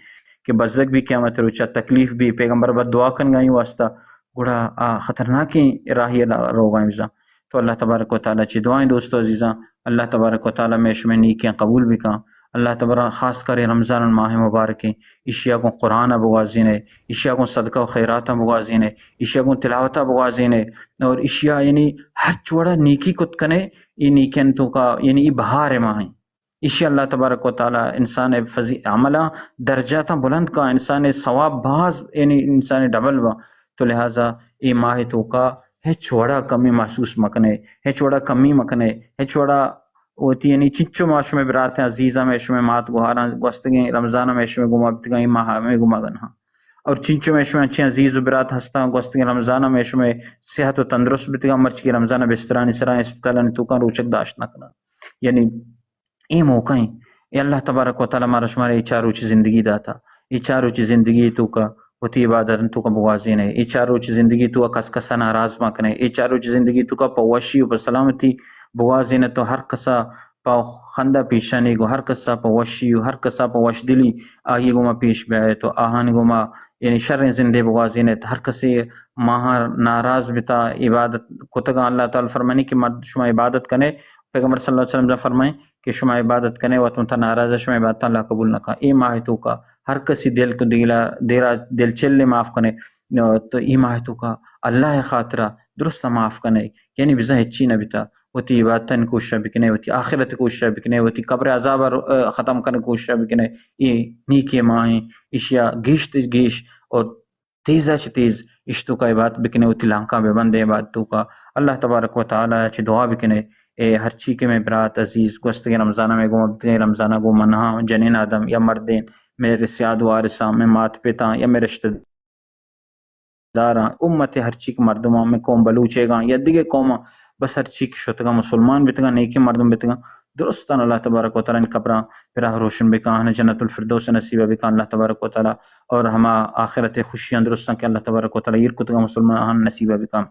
کہ بزک بھی قیامت روچہ تکلیف بھی پیغمبر بد دعا کن گائیں واسطہ گوڑا خطرناکی راہی روگائیں بزا. تو اللہ تبارک و تعالیٰ چی دعائیں دوستو عزیزاں اللہ تبارک و تعالیٰ میں شمیں نیکیاں قبول بھی کھاں اللہ تبارک خاص کرے رمضان الماہ مبارک اشیاء کو قرآن بغازینے اشیاء کو صدقہ و خیرات بغازینے اشیاء کو تلاوت بغازینے اور اشیاء یعنی ہر چوڑا نیکی کت کنے یہ نیکن تو کا یعنی یہ بہار ماہیں اشیاء اللہ تبارک و تعالیٰ انسان عملہ درجاتاں بلند کا انسان ثواب باز یعنی انسان ڈبل با. تو لہٰذا یہ ماہ تو کا ہے چھوڑا کمی محسوس مکنے ہے چھوڑا کمی مکنے ہے چھوڑا ہوتی یعنی چچو معاش میں برات عزیزہ میں شمیں مات گوھاراں گوستگیں رمضانہ میں شمیں گما بتگیں ماہ میں گما گنہاں اور چنچو میں شمیں اچھے عزیز و برات ہستاں گوستگیں رمضانہ میں شمیں صحت و تندرست بتگاں مرچ کی رمضانہ بسترانی سرائیں اسپتالانی توکاں روچک داشت نہ کنا یعنی یہ موقعیں یہ اللہ تبارک و تعالیٰ مارا شمارے یہ چار روچ زندگی داتا یہ چار روچ زندگی تو کا ہوتی عبادت تو کا بغازین ہے یہ چار روچ زندگی تو کا کس کسا ناراض مکنے یہ چار روچ زندگی تو کا پوشی و سلامتی بغازین تو ہر کسا پا خندہ پیشانی گو ہر کسا پا وشی ہر کسا پا وش دلی آئی گوما پیش بیائے تو آہان گوما یعنی شر زندے بغازین ہر کسی ماہا ناراض بتا عبادت کتگا اللہ تعالی فرمانی کہ مرد شما عبادت کنے پیغمبر صلی اللہ علیہ وسلم فرمائیں کہ شما عبادت کنے و تم تا ناراض شما عبادت اللہ قبول نہ کا اے ماہ تو کا ہر کسی دل کو دیرا دل چلے معاف کنے تو ای ماہ تو کا اللہ خاطرہ درست معاف کنے یعنی بزا ہچی نہ بتا وتی عبادتن کوشش بکنے وتی آخرت کوشش بکنے وتی قبر عذاب ختم کرنے کوشش بکنے یہ نیکی ماہیں اشیاء گیش تیز گیش اور تیزہ چھ تیز اشتو کا عبادت بکنے وتی لانکا بے بندے عبادتوں کا اللہ تبارک و تعالی چھ دعا بکنے اے ہر چیز میں برات عزیز گوستگی رمضانہ میں گومتگی رمضانہ گو منہا جنین آدم یا مردین میرے سیاد وارثاں میں مات پتاں یا میرے رشتہ داراں امت ہر چیز مردماں میں قوم بلوچے گاں یا دیگے قوماں بس ہر چیز شتگا مسلمان بتگا نیکی مردم بتگا درستان اللہ تبارک و تعالیٰ ان قبراں پراہ روشن بکاں جنت الفردوس نصیبہ بکاں اللہ تبارک و تعالیٰ اور ہما آخرت خوشیاں درستاں کہ اللہ تبارک و تعالیٰ یرکتگا مسلمان نصیبہ بکاں.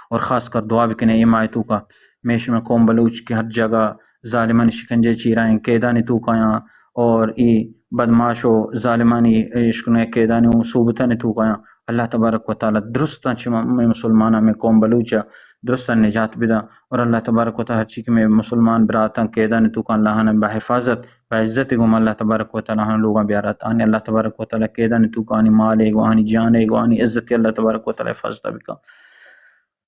اور خاص کر دعا بکنے امائے تو کا میش میں قوم بلوچ کی ہر جگہ ظالمان شکنجے چیرائیں قیدانی تو کایاں اور ای بدماش و ظالمانی عشقنے قیدانی صوبتاں تو کایاں اللہ تبارک و تعالیٰ درستاں چھ میں مسلمانہ میں قوم بلوچا درستاں نجات بدا اور اللہ تبارک و تعالیٰ ہر چیز میں مسلمان براتاں قیدانی تو کان اللہ نے بحفاظت بعزت گم اللہ تبارک و تعالیٰ لوگاں بیارات آنی اللہ تبارک و تعالیٰ قیدانی تو کانی مالے گو آنی جانے گو آنی عزت اللہ تبارک و تعالیٰ حفاظت بکا.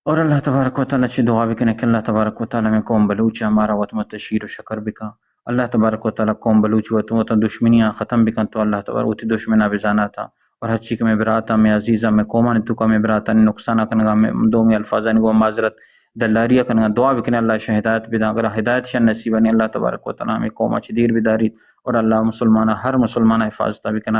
اور اللہ تبارک و تعالیٰ چھ دعا بکنے کہ اللہ تبارک و تعالیٰ میں قوم بلوچا ہمارا وطمت تشیر و شکر بکا اللہ تبارک و تعالیٰ قوم بلوچ و تو دشمنیاں ختم بکن تو اللہ تبارک وتی دشمنا بزانا تھا اور ہر چیز میں براتا میں عزیزہ میں قوما نے تو کا میں براتا نے نقصان کنگا میں دو میں الفاظ نے گو معذرت دلاریہ کنگا دعا بکنے اللہ شہ ہدایت بدا اگر ہدایت شن نصیب نے اللہ تبارک و تعالیٰ میں قوما چ دیر بداری اور اللہ مسلمانہ ہر مسلمانہ حفاظت بکنا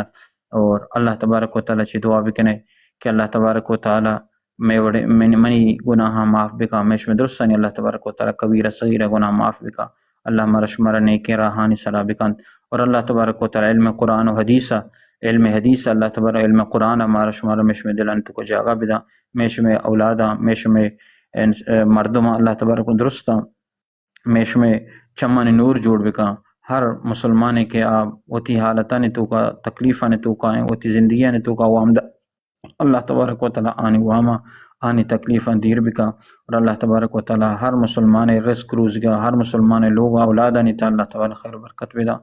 اور اللہ تبارک و تعالیٰ چ دعا بکنے کہ اللہ تبارک و تعالیٰ میں وڑے منی گناہ معاف بکا میں درست اللہ تبارک و تعالیٰ کبیرہ صغیرہ گناہ معاف بکا اللہ ہمارا شمارا نیکی راہانی صلاح بکن اور اللہ تبارک و تعالیٰ علم قرآن و حدیثہ اللہ تبارک علم قرآن ہمارا شمارا میں دلان تو کو جاگا بدا میں اولادا میں مردما اللہ تبارک و درستہ میں چمن نور جوڑ بکا ہر مسلمان کے آپ وتی حالتہ نے تو کا تکلیفہ نے تو کا وتی زندگیہ نے تو کا وامدہ اللہ تبارک و تعالیٰ آنی واما آنی تکلیفاں دیر بکا اور اللہ تبارک و تعالیٰ ہر مسلمان رزق روزگار ہر مسلمان لوگ اولادہ نیتا اللہ تعالیٰ خیر برکت بدا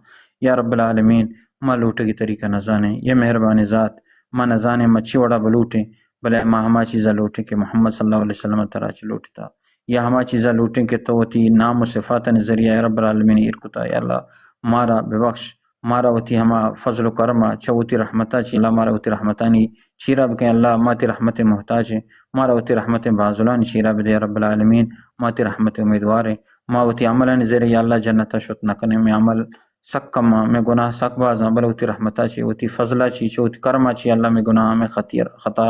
یا رب العالمین ما لوٹے کی طریقہ نہ جانے یہ مہربانی ذات ما نہ جانے مچھی وڑا بلوٹیں بلے ما ہما چیزہ لوٹیں کہ محمد صلی اللہ علیہ وسلم تراچ لوٹتا یا ہما چیزہ لوٹیں کہ تو تی نام و صفات نظریہ یا رب العالمین ارکتا یا اللہ مارا ببخش مارا وتی ہما فضل و کرما چوتی رحمتہ چی اللہ مارا وتی رحمتانی چیرہ بکیں اللہ ماتی رحمت محتاج ہے مارا وتی رحمت بازلان چیرہ بدے رب العالمین ماتی رحمت امیدوار ہے ما وتی عملان زیر یا اللہ جنتا شت نکنے میں عمل سک کما میں گناہ سک بازاں بل وتی رحمتہ چی وتی فضلہ چی چوتی کرما چی اللہ میں گناہ میں خطا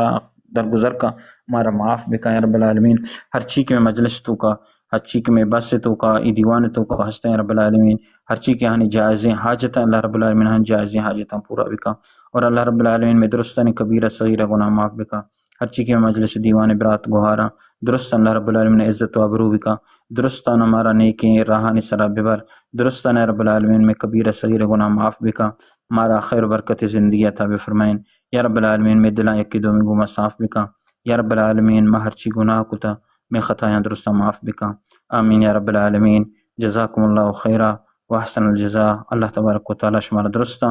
درگزر کا مارا معاف بکا یا رب العالمین ہر چیز میں مجلس تو کا ہر چیز میں بس تو کا ای دیوان تو کا ہستے ہیں رب العالمین ہر چیز کے ہاں جائزیں حاجتیں اللہ رب العالمین ہاں جائزیں حاجتیں پورا بکا اور اللہ رب العالمین میں درستاً کبیرہ صغیرہ گناہ معاف بکا ہر چیز کے مجلس دیوان برات گوہارا درست اللہ رب العالمین عزت و عبرو بکا درستاً ہمارا نیکی راہانی سرا ببر درستاً رب العالمین میں کبیرہ صغیرہ گناہ معاف بکا مارا خیر برکت زندگی عطا بفرمائن یا رب العالمین میں دلائیں یکی دو میں گما صاف بکا یا رب العالمین میں ہر چی گناہ کتا میں خطایاں درستہ معاف بکا آمین یا رب العالمین جزاکم اللہ خیرہ واحسن الجزاء اللہ تبارک و تعالیٰ شمارا درستہ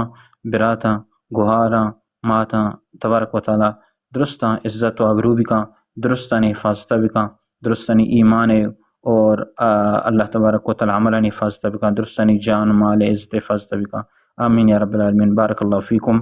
براتا گوہارا ماتا تبارک و تعالیٰ درستہ عزت و عبرو بکا درستانی حفاظتہ بکا درستانی ایمان اور اللہ تبارک و تعالیٰ عملانی حفاظتہ بکا درستانی جان مال عزت حفاظتہ بکا آمین یا رب العالمین بارک اللہ فیکم